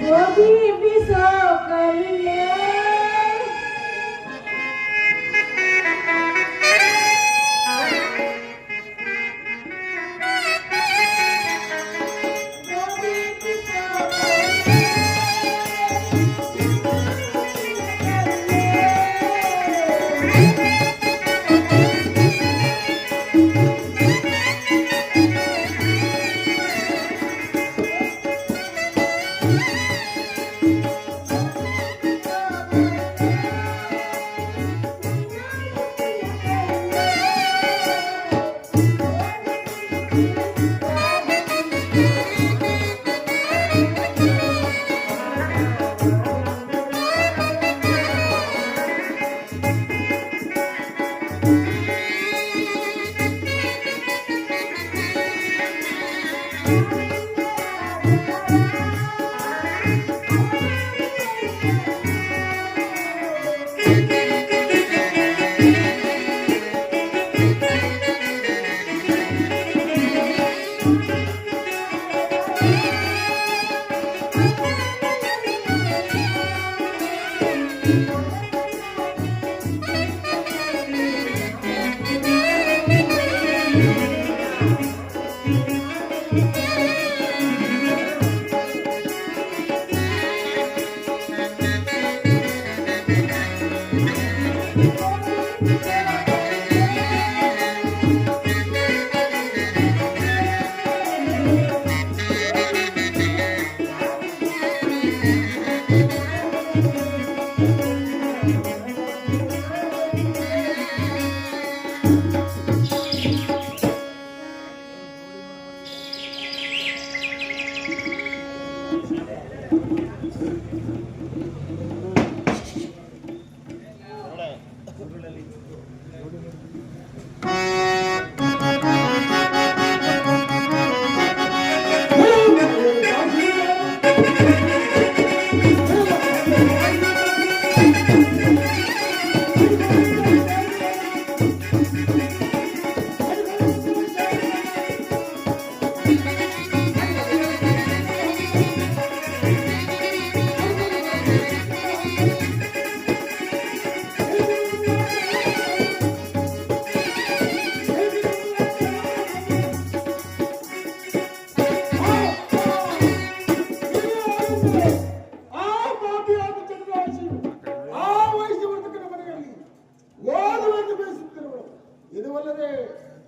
ಗೋಧಿ ಬಿಸೋ ಕಲ್ಲೇ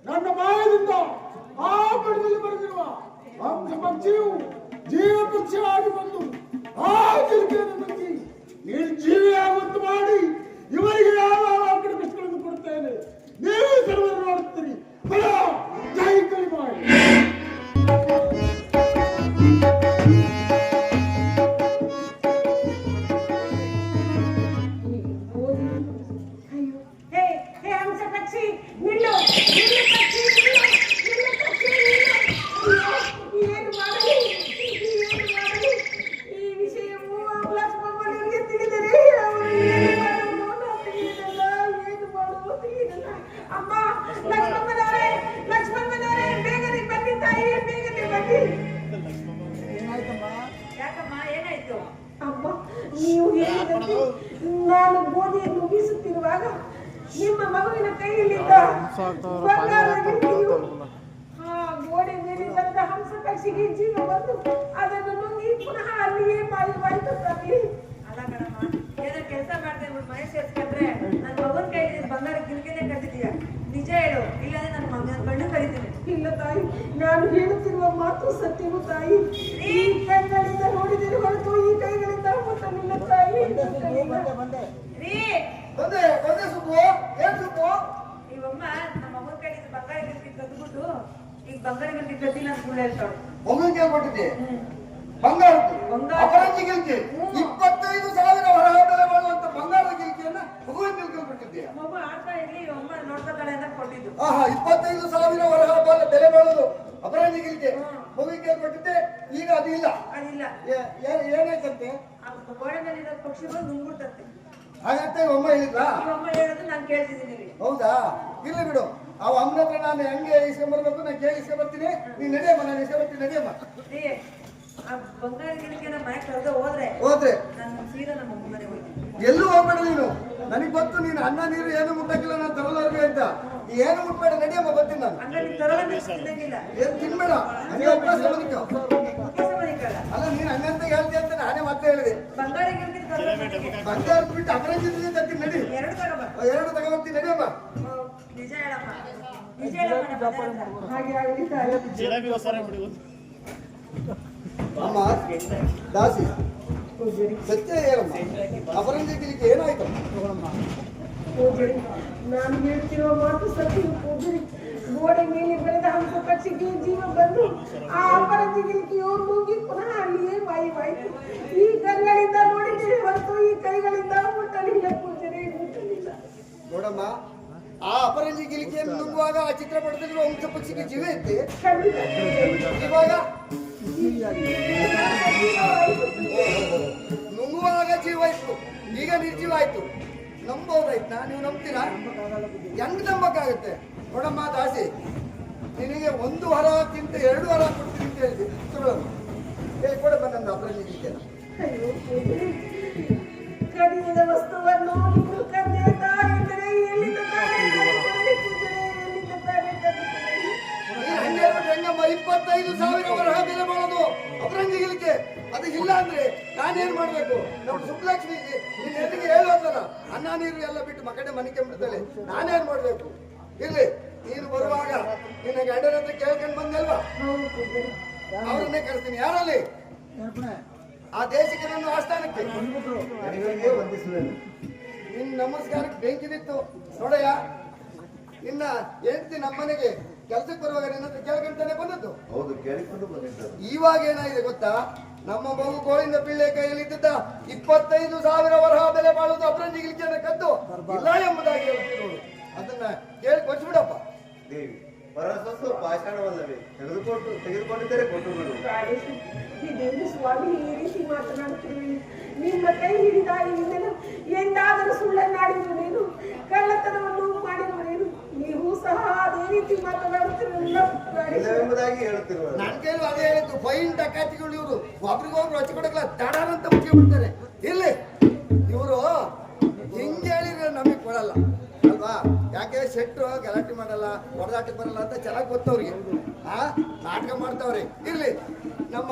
ನನ್ನ ಬಾಯದಿಂದ ಆ ಬಡದಲ್ಲಿ ಬರೆದಿರುವ ಹಂಸ ಪಕ್ಷಿಯು ಜೀವ ಪಕ್ಷಿಯಾಗಿ ಬಂದು ಆ ಜಿಲ್ಕೆಯನ್ನು ನುಗ್ಗಿ ನಿರ್ಜೀವಿಯಾಗುವಂತೆ ಮಾಡಿ ಇವರಿಗೆ ಯಾವ ಕಡಿಮೆಗಳನ್ನು ಕೊಡುತ್ತೇನೆ. ನೀವು ಸರ್ವರು ನೋಡುತ್ತೀರಿ. ಬಲ ಜೈ ಕೈ ಮಾಡಿ. ನೀವು ಹೇಳಿದಂತೆ ನಾನು ಗೋಧಿಯನ್ನು ಬೀಸುತ್ತಿರುವಾಗ ನಿಮ್ಮ ಮಗುವಿನ ಕೈಯಲ್ಲಿದ್ದ ಬಂಗಾರದ ಗಿಂಡಿಯು ಗೋಡೆ ಮೇಲಿದ್ದಂತ ಹಂಸ ಪಕ್ಷಿಗೆ ಜೀವ ಬಂದು ಅದನ್ನು ನುಂಗಿ ಪುನಃ ಅಲ್ಲಿಯೇ ಮಾಯವಾಯಿತು. ತರಲಿ ಅಲ್ಲ ಕಣಮ್ಮ, ಏನೋ ಕೆಲಸ ಮಾಡ್ದೆ ಮನೆ ಸೇರ್ಸ್ಕೊಂಡ್ರೆ ನನ್ನ ಮಗನ ಕೈಯಲ್ಲಿ ಬಂಗಾರ ಗಿಲ್ಕೆನೆ ಕಟ್ಟಿದೀಯ. ನಿಜ ಹೇಳು, ಇಲ್ಲಾಂದ್ರೆ ನನ್ನ ಮಗನ ಗಂಡು ಕರೀತೀನಿ. ಇಲ್ಲ ತಾಯಿ, ನಾನು ಹೇಳುತ್ತಿರುವ ಮಾತು ಸತ್ಯವು ತಾಯಿ. ಈ ಕೈಗಳಿಂದ ನೋಡಿದರೆ ಹೊರತು ಈ ಕೈಗಳಿಂದ ಮುಟ್ಟಲಿಲ್ಲ ತಾಯಿ. ಇವಮ್ಮ ನಮ್ಮ ಮಗನ ಕೈಯಿಂದ ಬಂಗಾರ ಗಿಲ್ಕೆ ಕದ್ಬಿಟ್ಟು ಈಗ ಬಂಗಾರ ಗಿಲ್ಕೆ ಕದ್ದಿಲ್ಲ ಅಂತ ಸುಳ್ಳು ಹೇಳ್ತಾಳು. ಮಗುವಿಗೆ ಕೊಟ್ಟಿದ್ದೆ ಬಂಗಾರದ್ದು ಅಪರಂಜಿ ಗಿಲ್ಕೆ 25,000 ಹೊರ ಬೆಲೆ ಬಾಳುವಂತ ಬಂಗಾರದ ಗಿಲ್ಕೆಯನ್ನ ಮಗುವಿನ ಗಿಲ್ಕೆ ಕೊಟ್ಟಿದ್ದೆ. ಮಗು ಆಡ್ತಾ ಇರ್ಲಿ, ಇವಮ್ಮ ನೋಡ್ಕೊತಾಳೆ ಅಂತ ಕೊಟ್ಟಿದ್ದು. 25,000 ಹೊರ ಬೆಲೆ ಬಾಳೋದು ಅಪರಂಜಿ ಗಿಲ್ಕೆ ಮಗುವಿಗೆ ಕೊಟ್ಟಿದ್ದೆ. ಈಗ ಅದು ಇಲ್ಲ. ಅದಿಲ್ಲ. ಏನಾಯ್ತಂತೆ? ಗೋಡೆ ಮೇಲೆ ಪಕ್ಷಿಗಳು ನುಂಗ್ಬಿಟ್ಟಂತೆ. ಹಾಗಂತ ಒಮ್ಮ ಹೇಳಿದ್ರಾ? ಇವಮ್ಮ ಹೇಳೋದು ನಾನು ಕೇಳ್ತಿದ್ದೀನಿ. ಹೌದಾ? ಇರ್ಲಿ ಬಿಡು. ಅವ ಅಮ್ಮನ ಹತ್ರ ನಾನು ಹೆಂಗೆ ಇಸ್ಕೊಂಡ್ಬರ್ಬೇಕು ನಾನು ಕೇಳಿ ಇಸ್ಕೊಂಡ್ಬರ್ತೀನಿ. ನೀನ್ ನಡೆಯಮ್ಮ, ನಾನು ಇಸ್ಕೊಂಡ್ಬರ್ತೀನಿ, ನಡೆಯಮ್ಮ. ಆ ಬಂಗಾರ ಗಿಡಕ್ಕೆ ಮನೆ ಕಳೆದ ಹೋದ್ರೆ ನಾನು ಸೀದಾ ನಮ್ಮ ಅಮ್ಮ ಮನೆಗೆ ಹೋಗ್ತೀನಿ. ಎಲ್ಲೂ ಹೋಗ್ಬೇಡ ನೀನು. ನನಗ್ ಗೊತ್ತು ನೀನು ಅನ್ನ ನೀರು ಏನು ಮುಟ್ಟಕ್ಕಿಲ್ಲ ನಾನು ತರಲಾರ್ಗೆ ಅಂತ. ಏನು ಮುಟ್ಬೇಡ, ನಡೆಯಮ್ಮ, ಬರ್ತೀನಿ ನಾನು. ಹಂಗಾರೆ ನೀನ್ ತರಲ್ಲ ತಿನ್ನಂಗಿಲ್ಲ. ಏನು ತಿನ್ಬೇಡ, ನನಗೆ ಅವಕಾಶ ಬದುಕು. ಉಪವಾಸ ಮಾಡಿಕಲ್ಲ. ಅಲ್ಲ ನೀನ್ ಹಂಗಂತ ಹೇಳ್ತಿ ಅಂತ ನಾನೇ ಮತ್ತೆ ಹೇಳಿದೆ. ಬಂಗಾರ ಗಿಡಕ್ಕೆ ಬಂಗಾರ ಬಿಟ್ಟು ಅಪರಂಜಿತ ತರ್ತೀನಿ, ನಡಿ. ಎರಡು ತಗೋಬ. ಎರಡು ತಗೊಂಡ್ಬರ್ತೀನಿ, ನಡಿಯಮ್ಮ. ನಿಜ ಹೇಳಮ್ಮ, ನಿಜ ಹೇಳಮ್ಮ. ಹಾಗೆ ಆಗಲಿ ತಾಯಿ. ಅಮ್ಮ ದಾಸಿ, ಸತ್ಯ ಹೇಳಮ್ಮ, ಅಪರಂಜಿಗೆ ಏನಾಯ್ತು? ಪೂಜಾರಿ, ನಾನು ಹೇಳ್ತಿರೋ ಮಾತು ಸತ್ಯ ಪೂಜಾರಿ. ಗೋಡೆ ಮೇಲೆ ಬೆಳೆದ ಹಂಸ ಪಕ್ಷಿಗೆ ಜೀವ ಬಂದು ಆ ಅಪರಂಜಿಗಿಲಿಕೆಯು ನುಗ್ಗಿ ಪುನಃ ಅಲ್ಲಿಯೇ ಮಾಯವಾಯಿತು. ಈ ಕೈಗಳಿಂದ ನೋಡಿದ್ದೇವೆ ಹೊರತು ಈ ಕೈಗಳಿಂದ ಮುಟ್ಟಲಿಲ್ಲ ಪೂಜಾರಿ, ಮುಟ್ಟಲಿಲ್ಲ. ನೋಡಮ್ಮ, ಆ ಅಪರಂಜಿ ಗಿಲಿಕೆಯನ್ನು ನುಂಗುವಾಗ ಆ ಚಿತ್ರಪಟದಲ್ಲಿ ಹಂಸ ಪಕ್ಷಿಗೆ ಜೀವ ಐತಿ. ಖಂಡಿತ ಇವಾಗ ನುಂಗುವಾಗ ಜೀವ ಆಯ್ತು, ಈಗ ನಿರ್ಜೀವ ಆಯ್ತು. ನಂಬೋದಾಯ್ತಾ? ನೀವು ನಂಬ್ತೀರಾ? ಹೆಂಗ್ ನಂಬಕ್ಕಾಗುತ್ತೆ? ನೋಡಮ್ಮ ದಾಸಿ, ನಿನಗೆ ಒಂದು ವರ ತಿಂತ 2 ವರ ಕೊಡ್ತೀನಿ ಅಂತ ಹೇಳಿದೆ. ತಗೊಳಮ್ಮ, ಕೊಡಮ್ಮ ನನ್ನ ಅಪರಂಜಿ ಗಿಲಿಕೆನ. ಅಯ್ಯೋ ಪೂಜಾರಿ, ಕಡಿಮದ ವಸ್ತುವನ್ನು ನೀವು ಕನ್ಯೆ ತಾಯಿದ್ದರೆ ಎಲ್ಲಿಂದ ತಾನೇ ತಂದುಕೊಳ್ಳಿ ಪೂಜಾರಿ, ಎಲ್ಲಿಂದ ತಾನೇ ತಂದುಕೊಳ್ಳಿ? ನೀನ್ ಹಂಗೆ ಹೇಳ್ಬಿಟ್ರೆ ಹೆಂಗಮ್ಮ? 25,000 ವರಹ ಬೆಲೆ ಮಾಡೋದು ಅಪರಂಜಿ ಗಿಲಿಕೆ. ಅದು ಇಲ್ಲ ಅಂದ್ರೆ ನಾನೇನ್ ಮಾಡ್ಬೇಕು? ನಮ್ಮ ಸುಬ್ಬಲಕ್ಷ್ಮಿ ನಿನ್ನ ಎದುರಿಗೆ ಹೇಳೋದಲ್ಲ, ಅನ್ನ ನೀರು ಎಲ್ಲ ಬಿಟ್ಟು ಮಕಡೆ ಮನೆಗೆ ಬಿಡ್ತಾಳೆ. ನಾನೇನ್ ಮಾಡ್ಬೇಕು? ಇರ್ಲಿ, ನೀನು ಬರುವಾಗ ನಿನ್ನ ಗಂಡನ ಹತ್ರ ಕೇಳ್ಕೊಂಡು ಬಂದಲ್ವಾ, ಹೌದು ಪೂಜಾರಿ. ಅವ್ರನ್ನೇ ಕರೆಸ್ತೀನಿ. ಯಾರಲ್ಲಿ? ಆ ದೇಶಿಕನನ್ನು ಆಸ್ಥಾನಕ್ಕೆ ನಿನ್ನ ನಮಸ್ಕಾರಕ್ಕೆ ಬೆಂಕಿ ಬಿತ್ತು ನೋಡಯ್ಯ. ನಿನ್ನ ಹೆಂಡತಿ ನಮ್ಮನೆಗೆ ಕೆಲಸಕ್ಕೆ ಬರುವಾಗ ನಿನ್ನ ಹತ್ರ ಕೇಳ್ಕೊಂತಾನೆ ಬಂದದ್ದು. ಹೌದು, ಕೇಳಿಕೊಂಡು ಬಂದಿದ್ದರು. ಇವಾಗ ಏನಾಗಿದೆ ಗೊತ್ತಾ? ನಮ್ಮ ಮಗು ಗೋವಿಂದ ಪಿಳ್ಳೆ ಕೈಯಲ್ಲಿದ್ದ 25,000 ವರಹ ಬೆಲೆ ಬಾಳುವುದು ಅಪರಂಜಿ ಗಿಲಿಕೆಯನ್ನು ಕದ್ದು ಇಲ್ಲ ಎಂಬುದಾಗಿ ಹೇಳ್ತಿರೋದು. ಅದನ್ನ ಕೇಳಿ ಕೊಚ್ಚಿಬಿಡಪ್ಪ. ದೇವಿ, ಪರಸೊತ್ತು ಪಾಷಾಣವಲ್ಲವೇ? ತೆಗೆದುಕೊಂಡಿದ್ದರೆ ಕೊಟ್ಟು ಬಿಡು. ಇದೇನು ಸ್ವಾಮಿ ಈ ರೀತಿ ಮಾತನಾಡುತ್ತಿರುವೆ? ನಿಮ್ಮ ಕೈ ಹಿಡಿದಾಗಿನಿಂದಲೂ ಎಂದಾದರೂ ಸುಳ್ಳನ್ನಾಡಿರು ನೀನು, ಕಳ್ಳತನವನ್ನು ಮಾಡಿರುವ ನೀನು. ನೀವು ಸಹ ಅದೇ ರೀತಿ ಮಾತನಾಡುತ್ತಿರಲಿಲ್ಲ ಎಂಬುದಾಗಿ ಹೇಳುತ್ತಿರುವ ನನ್ ಕೈಲೂ ಅದೇ ಹೇಳಿದ್ದು. ಫೈನ್ ಡಕಾತಿಗಳು ಇವರು, ಒಬ್ರಿಗೊಬ್ರು ಹಚ್ಚಿ ಕೊಡಕ್ಲ ದಡಾರಂತ ಮುಚ್ಚಿ ಬಿಡ್ತಾರೆ. ಇಲ್ಲಿ ಇವರು ಹಿಂಗೆ ಹೇಳಿದ್ರೆ ನಮಗೆ ಕೊಡಲ್ಲ ಅಲ್ವಾ? ಯಾಕೆ ಶೆಟ್ರು ಗಲಾಟೆ ಮಾಡಲ್ಲ, ಹೊಡೆದಾಟಕ್ಕೆ ಬರಲ್ಲ ಅಂತ ಚೆನ್ನಾಗಿ ಗೊತ್ತವ್ರಿಗೆ. ನಾಟಕ ಮಾಡ್ತಾವ್ರಿ. ಇರ್ಲಿ, ನಮ್ಮ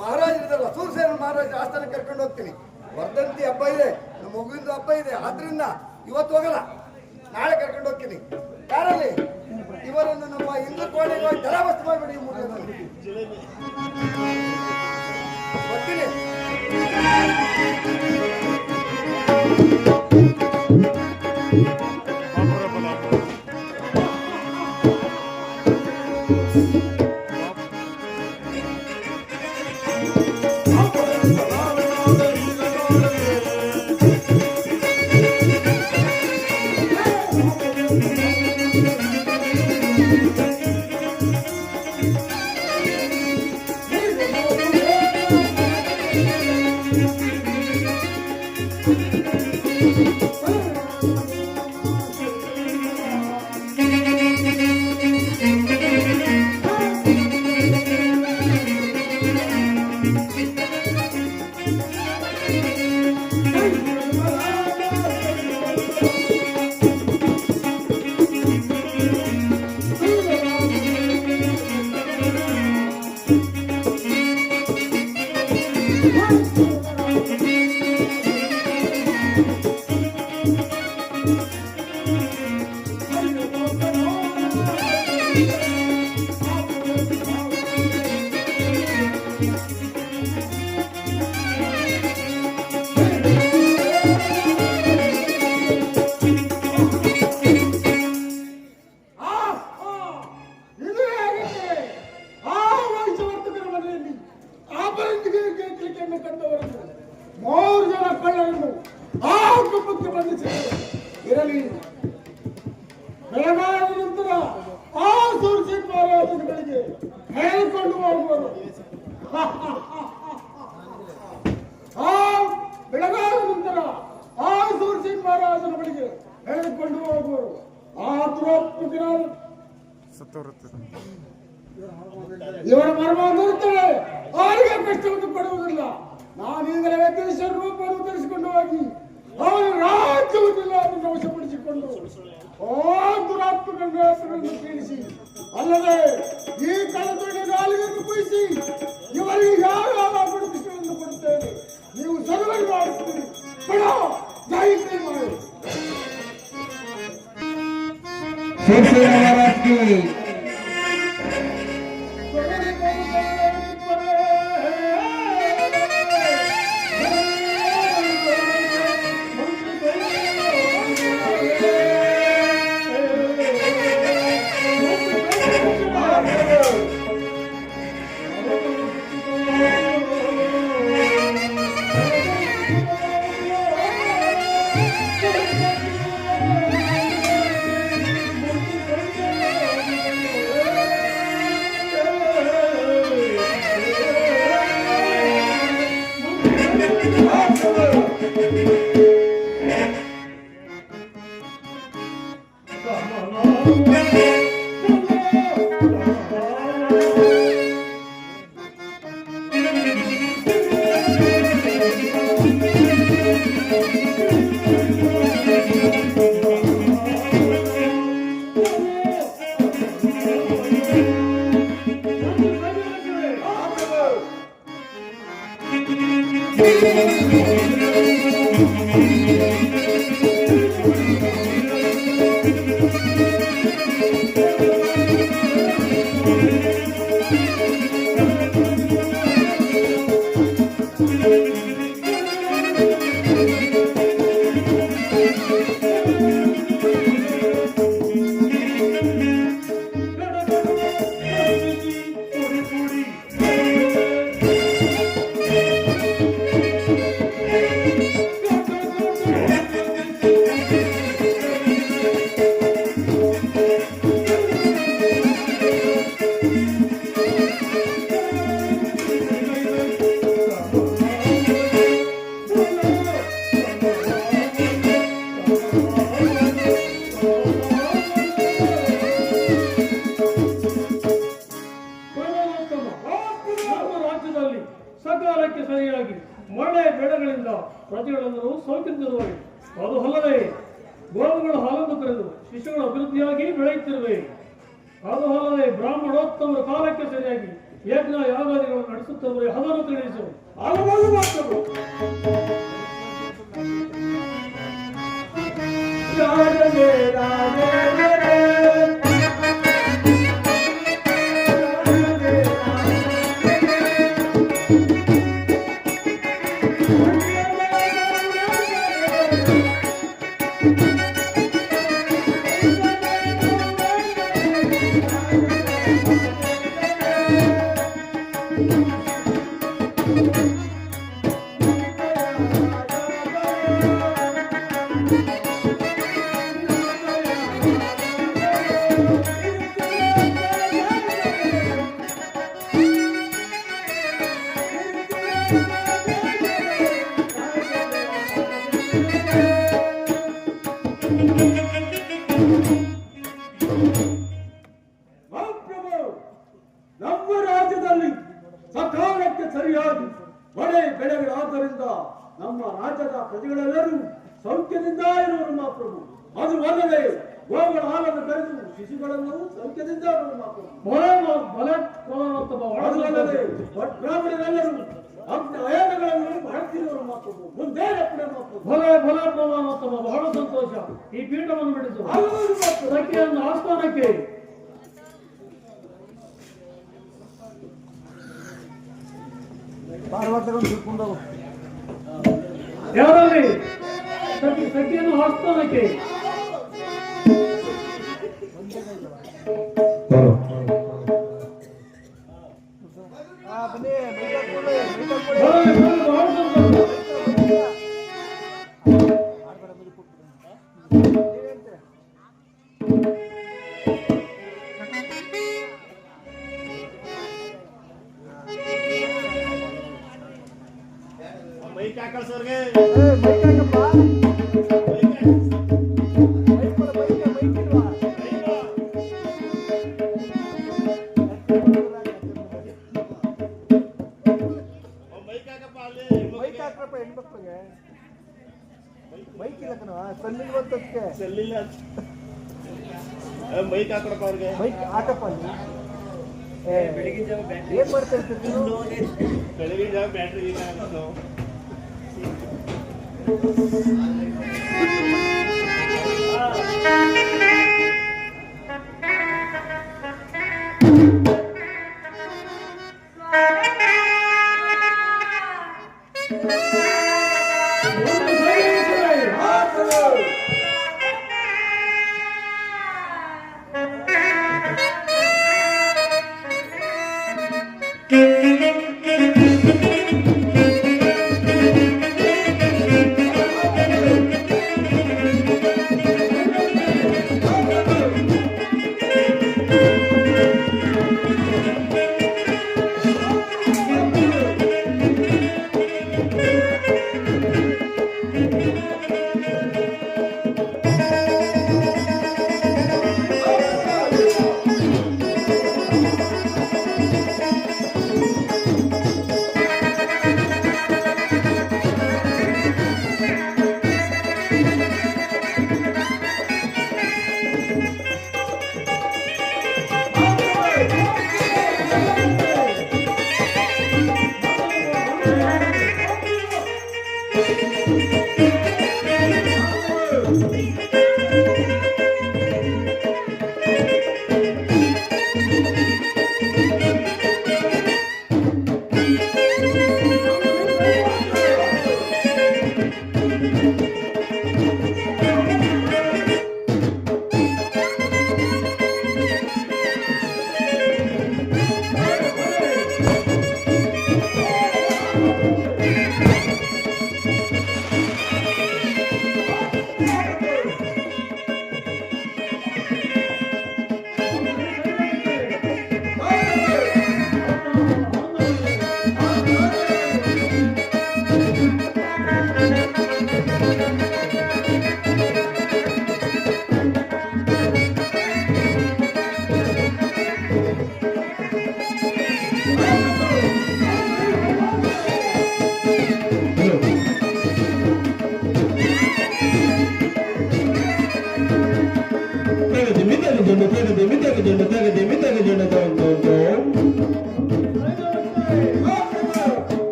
ಮಹಾರಾಜರಿದಲ್ಲ, ಸೂರ್ಸೇನ ಮಹಾರಾಜ ಆಸ್ಥಾನ ಕರ್ಕೊಂಡು ಹೋಗ್ತೀನಿ. ವರ್ಧಂತಿ ಹಬ್ಬ ಇದೆ, ನಮ್ಮ ಮಗುವಿಂದು ಹಬ್ಬ ಇದೆ. ಆದ್ರಿಂದ ಇವತ್ತು ಹೋಗಲ್ಲ, ನಾಳೆ ಕರ್ಕೊಂಡು ಹೋಗ್ತೀನಿ. ಯಾರಲ್ಲಿ? ಇವರನ್ನು ನಮ್ಮ ಹಿಂದೂ ಕೋಣೆಗೆ ಹೋಗಿ ಧರಾವಸ್ತು ಮಾಡ್ಬಿಡಿ. ಬರ್ತೀನಿ. ಇರಲಿ. ಬೆಳಗಾದ ನಂತರ ಆ ಸೂರ್ಯನ್ ಮಹಾರಾಜರುಗಳಿಗೆ ಹೇಳಿಕೊಂಡು ಹೋಗುವರು. ಆ ಬೆಳಗಾದ ನಂತರ ಆ ಸೂರ್ಯನ್ ಮಹಾರಾಜರುಗಳಿಗೆ ಹೇಳಿಕೊಂಡು ಹೋಗುವರು. ಆ ದ್ರೌಪದಿ ಇವರ ಮರ್ಮ ಮುರುತ್ತದೆ, ಅವರಿಗೆ ಕಷ್ಟವನ್ನು ಕೊಡುವುದಿಲ್ಲ. ನಾನೀಗಲೇ ಸ್ವರೂಪವನ್ನು ಧರಿಸಿಕೊಂಡು ಹೋಗಿ ಅವರ ರಾಜ್ಯವನ್ನು ವಶಪಡಿಸಿಕೊಂಡು ದುರಾತ್ಮಗಳನ್ನು ಪೀಡಿಸಿ, ಅಲ್ಲದೆ ಈ ಕಳತೊಡೆ ನಾಲಿಗೆಯನ್ನು ಕುಯಿಸಿ ಇವರಿಗೆ ಯಾವ ಕೃಷ್ಣವನ್ನು ಕೊಡುತ್ತೇನೆ. ನೀವು ಸರ್ವರಿ ಮಾಡುತ್ತೀರಿ, ಬಿಡ ಜಾಯಿತಿ ಮಾಡಿ. ಸಕಾಲಕ್ಕೆ ಸರಿಯಾಗಿ ಮಳೆ ಬೆಳೆಗಳಿಂದ ಪ್ರಜೆಗಳೆಲ್ಲರೂ ಸೌಖ್ಯದಿಂದಿರುವೆ. ಅದು ಅಲ್ಲದೆ ಗೋವುಗಳ ಹಾಲನ್ನು ಕರೆದು ಶಿಶುಗಳ ಅಭಿವೃದ್ಧಿಯಾಗಿ ಬೆಳೆಯುತ್ತಿರುವೆ. ಅದು ಅಲ್ಲದೆ ಬ್ರಾಹ್ಮಣೋತ್ತಮರ ಕಾಲಕ್ಕೆ ಸರಿಯಾಗಿ ಯಜ್ಞ ಯಾಗಾದಿಗಳನ್ನು ನಡೆಸುತ್ತಿರುವೆ. ಅದನ್ನು ತಿಳಿಸು. ಹಲವಾರು ಮಾತುಗಳು ನಮ್ಮ ರಾಜ್ಯದಲ್ಲಿ ಸಕಾಲಕ್ಕೆ ಸರಿಯಾಗಿ ಮಳೆ ಬೆಳೆಗಳಾದ್ದರಿಂದ ನಮ್ಮ ರಾಜ್ಯದ ಪ್ರಜೆಗಳೆಲ್ಲರೂ ಸೌಖ್ಯದಿಂದ ಇರುವರು ಮಹಾಪ್ರಭು. ಅದು ಅಲ್ಲದೆ ಗೋವುಗಳ ಹಾಲನ್ನು ಕರೆದು ಶಿಶುಗಳನ್ನು ಸೌಖ್ಯದಿಂದ ಇರುವರು ಮಹಾಪ್ರಭು. ಅದು ಅಲ್ಲದೆ ಬ್ರಾಹ್ಮಣರೆಲ್ಲರೂ ಅಯನಗಳನ್ನು ಮಾಡುತ್ತಿರುವರು ಮಹಾಪ್ರಭು. ಮುಂದೆ ಬಹಳ ಸಂತೋಷ. ಈ ಪೀಠವನ್ನು ಬಿಡಿಸು. ಸಖಿಯನ್ನು ಆಸ್ಥಾನಕ್ಕೆ ಯಾರಲ್ಲಿ ಸಖಿಯನ್ನು ಆಸ್ಥಾನಕ್ಕೆ ಬೈಕ್ ಹಾಕ್ರಪ್ಪ ಹೆಣ್ಮಕ್ಳಿಗೆ. ಬೈಕ್ ಇಲ್ಲ ಕಣ, ಸಲ್ಲಿಲ್ವಂತಕ್ಕೆ ಸೆಲ್ಲಿಲ್ಲ ಬೈಕ್ ಹಾಕೊಡಪ್ಪ ಅವ್ರಿಗೆ. ಬೈಕ್ ಹಾಕಪ್ಪ ಅಲ್ಲಿ. ಏನ್ ಮಾಡ್ತಾ ಇರ್ತೀರಿ ನೀವು? ಬೆಳಗಿನ ಜಾವ ಬ್ಯಾಟ್ರಿ ಇಲ್ಲ ಅನ್ನೋದು.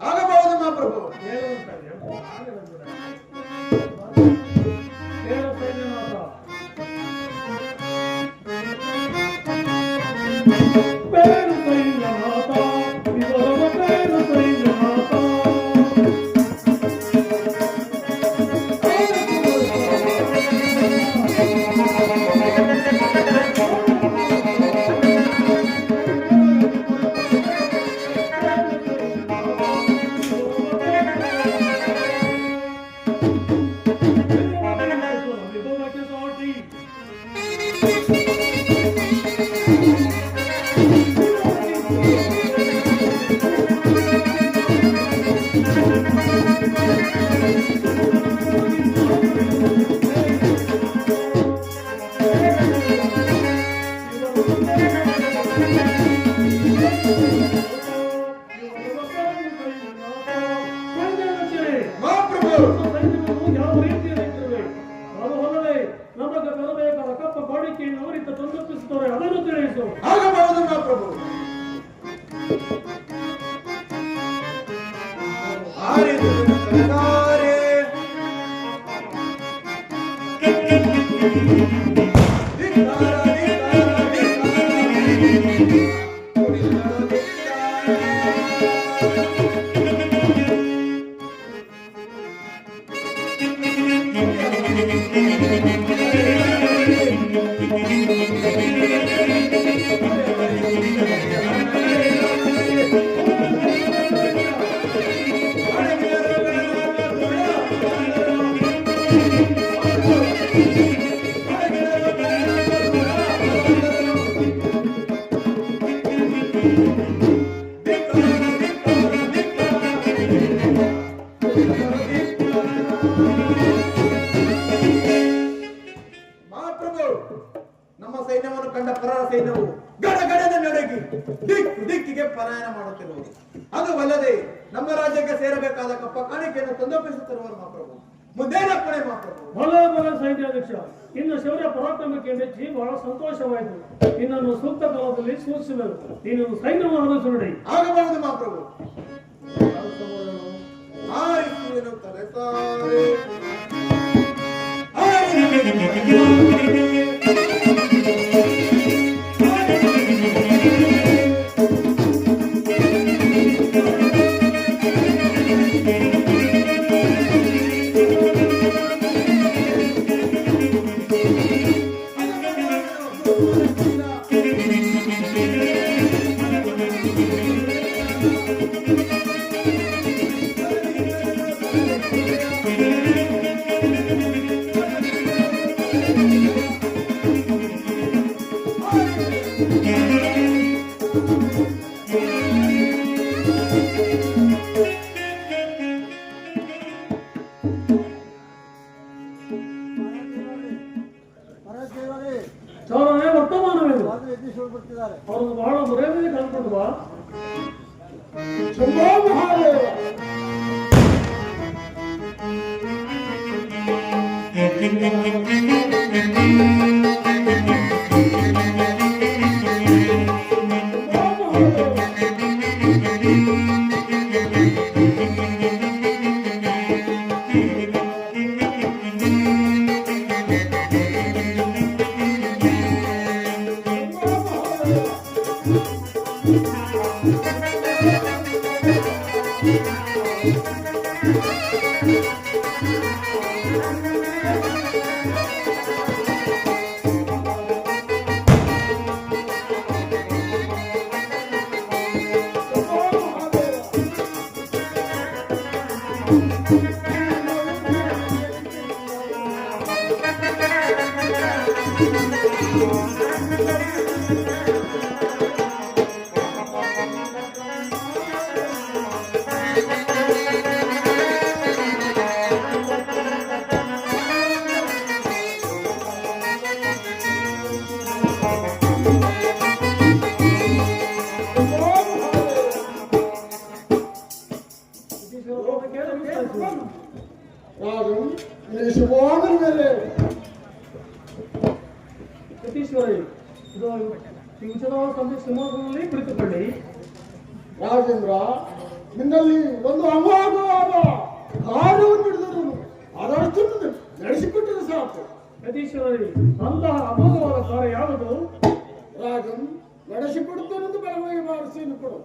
ಆಗಬಹುದು ಮಹಾಪ್ರಭು. ಮಹಾಪ್ರಭು, ನಮ್ಮ ಸೈನ್ಯವನ್ನು ಕಂಡ ಪರರ ಸೈನ್ಯವು ಗಡಗಡನೆ ನಡಗಿ ದಿಕ್ಕಿಗೆ ಪಲಾಯನ ಮಾಡುತ್ತಿರುವುದು. ಅದು ಅಲ್ಲದೆ ನಮ್ಮ ರಾಜ್ಯಕ್ಕೆ ಸೇರಬೇಕಾದ ಕಪ್ಪ ಕಾಣಿಕೆಯನ್ನು ತಂದೊಪ್ಪಿಸುತ್ತಿರುವರು ಮಹಾಪ್ರಭು. ಮುಂದೇನಪ್ಪಣೆ ಮಹಾಪ್ರಭು? ಬಲ ಸೈನ್ಯಾಧ್ಯಕ್ಷ, ಇನ್ನು ಶೌರ್ಯ ಪರಾಕ್ರಮಕ್ಕೆ ಮೆಚ್ಚಿ ಬಹಳ ಸಂತೋಷವಾಯಿತು. ನಿನ್ನನ್ನು ಸೂಕ್ತ ಕಾಲದಲ್ಲಿ ಸೂಚಿಸುವರು. ನೀನು ಸೈನ್ಯವನ್ನು ಆಲೋಚನೆ ನೋಡಿ. ಆಗಬಹುದು ಮಹಾಪ್ರಭು. ಆರಿಸುವೆನುತ್ತಾರೆ ತಾರೆ. ಚಾಲನೆ ವರ್ತಮಾನವೇನು? ಬರ್ತಿದ್ದಾರೆ. ಅವರನ್ನು ಬಹಳ ಮರ್ಯಾದೆ ಕಲ್ಕೊಂಡು ಬಾ. ಶಂಭೋ ಮಹಾದೇವ. ರಾಜು, ನಿನಗೆ ಶುಭವಾಗಲಿ ಮೇಲೆ. ಯತೀಶ್ವರಿ, ಇದು ಈ ಉಚಿತವಾದ ಸಿಂಹಾಸನದಲ್ಲಿ ಕುಳಿತುಕೊಳ್ಳಿ. ರಾಜೇಂದ್ರ, ನಿನ್ನಲ್ಲಿ ಒಂದು ಅಮೋಘವಾದ ಕಾರ್ಯವನ್ನು ಹಿಡಿದರು. ಅದಷ್ಟು ನಡೆಸಿಕೊಟ್ಟರೆ ಸಾಕು. ಯತೀಶ್ವರಿ, ಅಂತಹ ಅಮೋಘವಾದ ಕಾರ್ಯ ಯಾವುದು? ರಾಜನ್, ನಡೆಸಿಕೊಡುತ್ತೇನೆಂದು ಬಲವಾಗಿ ಭಾವಿಸಿಯನ್ನು ಕೊಡು.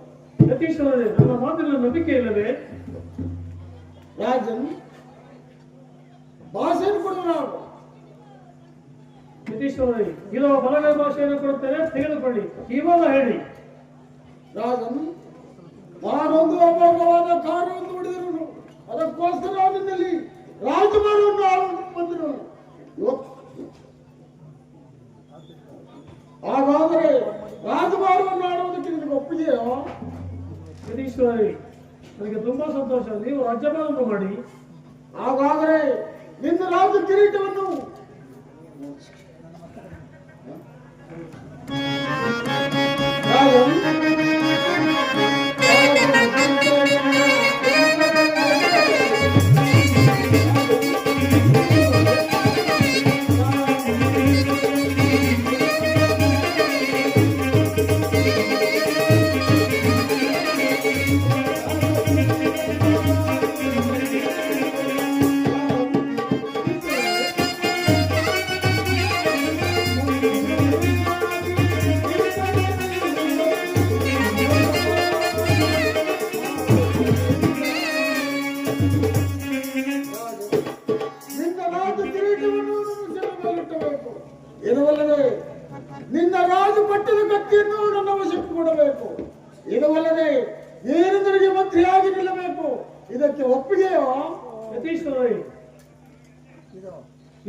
ಯತೀಶ್ವರಿ, ನನ್ನ ಮಾತಿನ ನಂಬಿಕೆ ಇಲ್ಲವೇ? ರಾಜನ್, ಭಾಷೆಯನ್ನು ಕೊಡು. ನಾವು ಯತೀಶ್ವರಿ, ಇರುವ ಬಲಗೈ ಭಾಷೆಯನ್ನು ಕೊಡುತ್ತೇನೆ, ತೆಗೆದುಕೊಳ್ಳಿ. ಇವಾಗ ಹೇಳಿ. ರಾಜನ್, ನಾನೊಂದು ಅಮೋಘವಾದ ಕಾರ್ಯವನ್ನು ಹಿಡಿದರು. ಅದಕ್ಕೋಸ್ಕರ ನಿನ್ನಲ್ಲಿ ರಾಜಭಾರವನ್ನು ಆಳಲು ಬಂದಿರೋನು. ಹಾಗಾದರೆ ರಾಜಭಾರವನ್ನು ಆಡುವುದಕ್ಕೆ ನಿನಗೆ ಒಪ್ಪಿಗೆಯೋ? ಯತೀಶ್ವರಿ, ನನಗೆ ತುಂಬಾ ಸಂತೋಷ. ನೀವು ರಾಜ್ಯಭಾರವನ್ನು ಮಾಡಿ. ಹಾಗಾದರೆ ನಿನ್ನ ರಾಜ ಕಿರೀಟವನ್ನು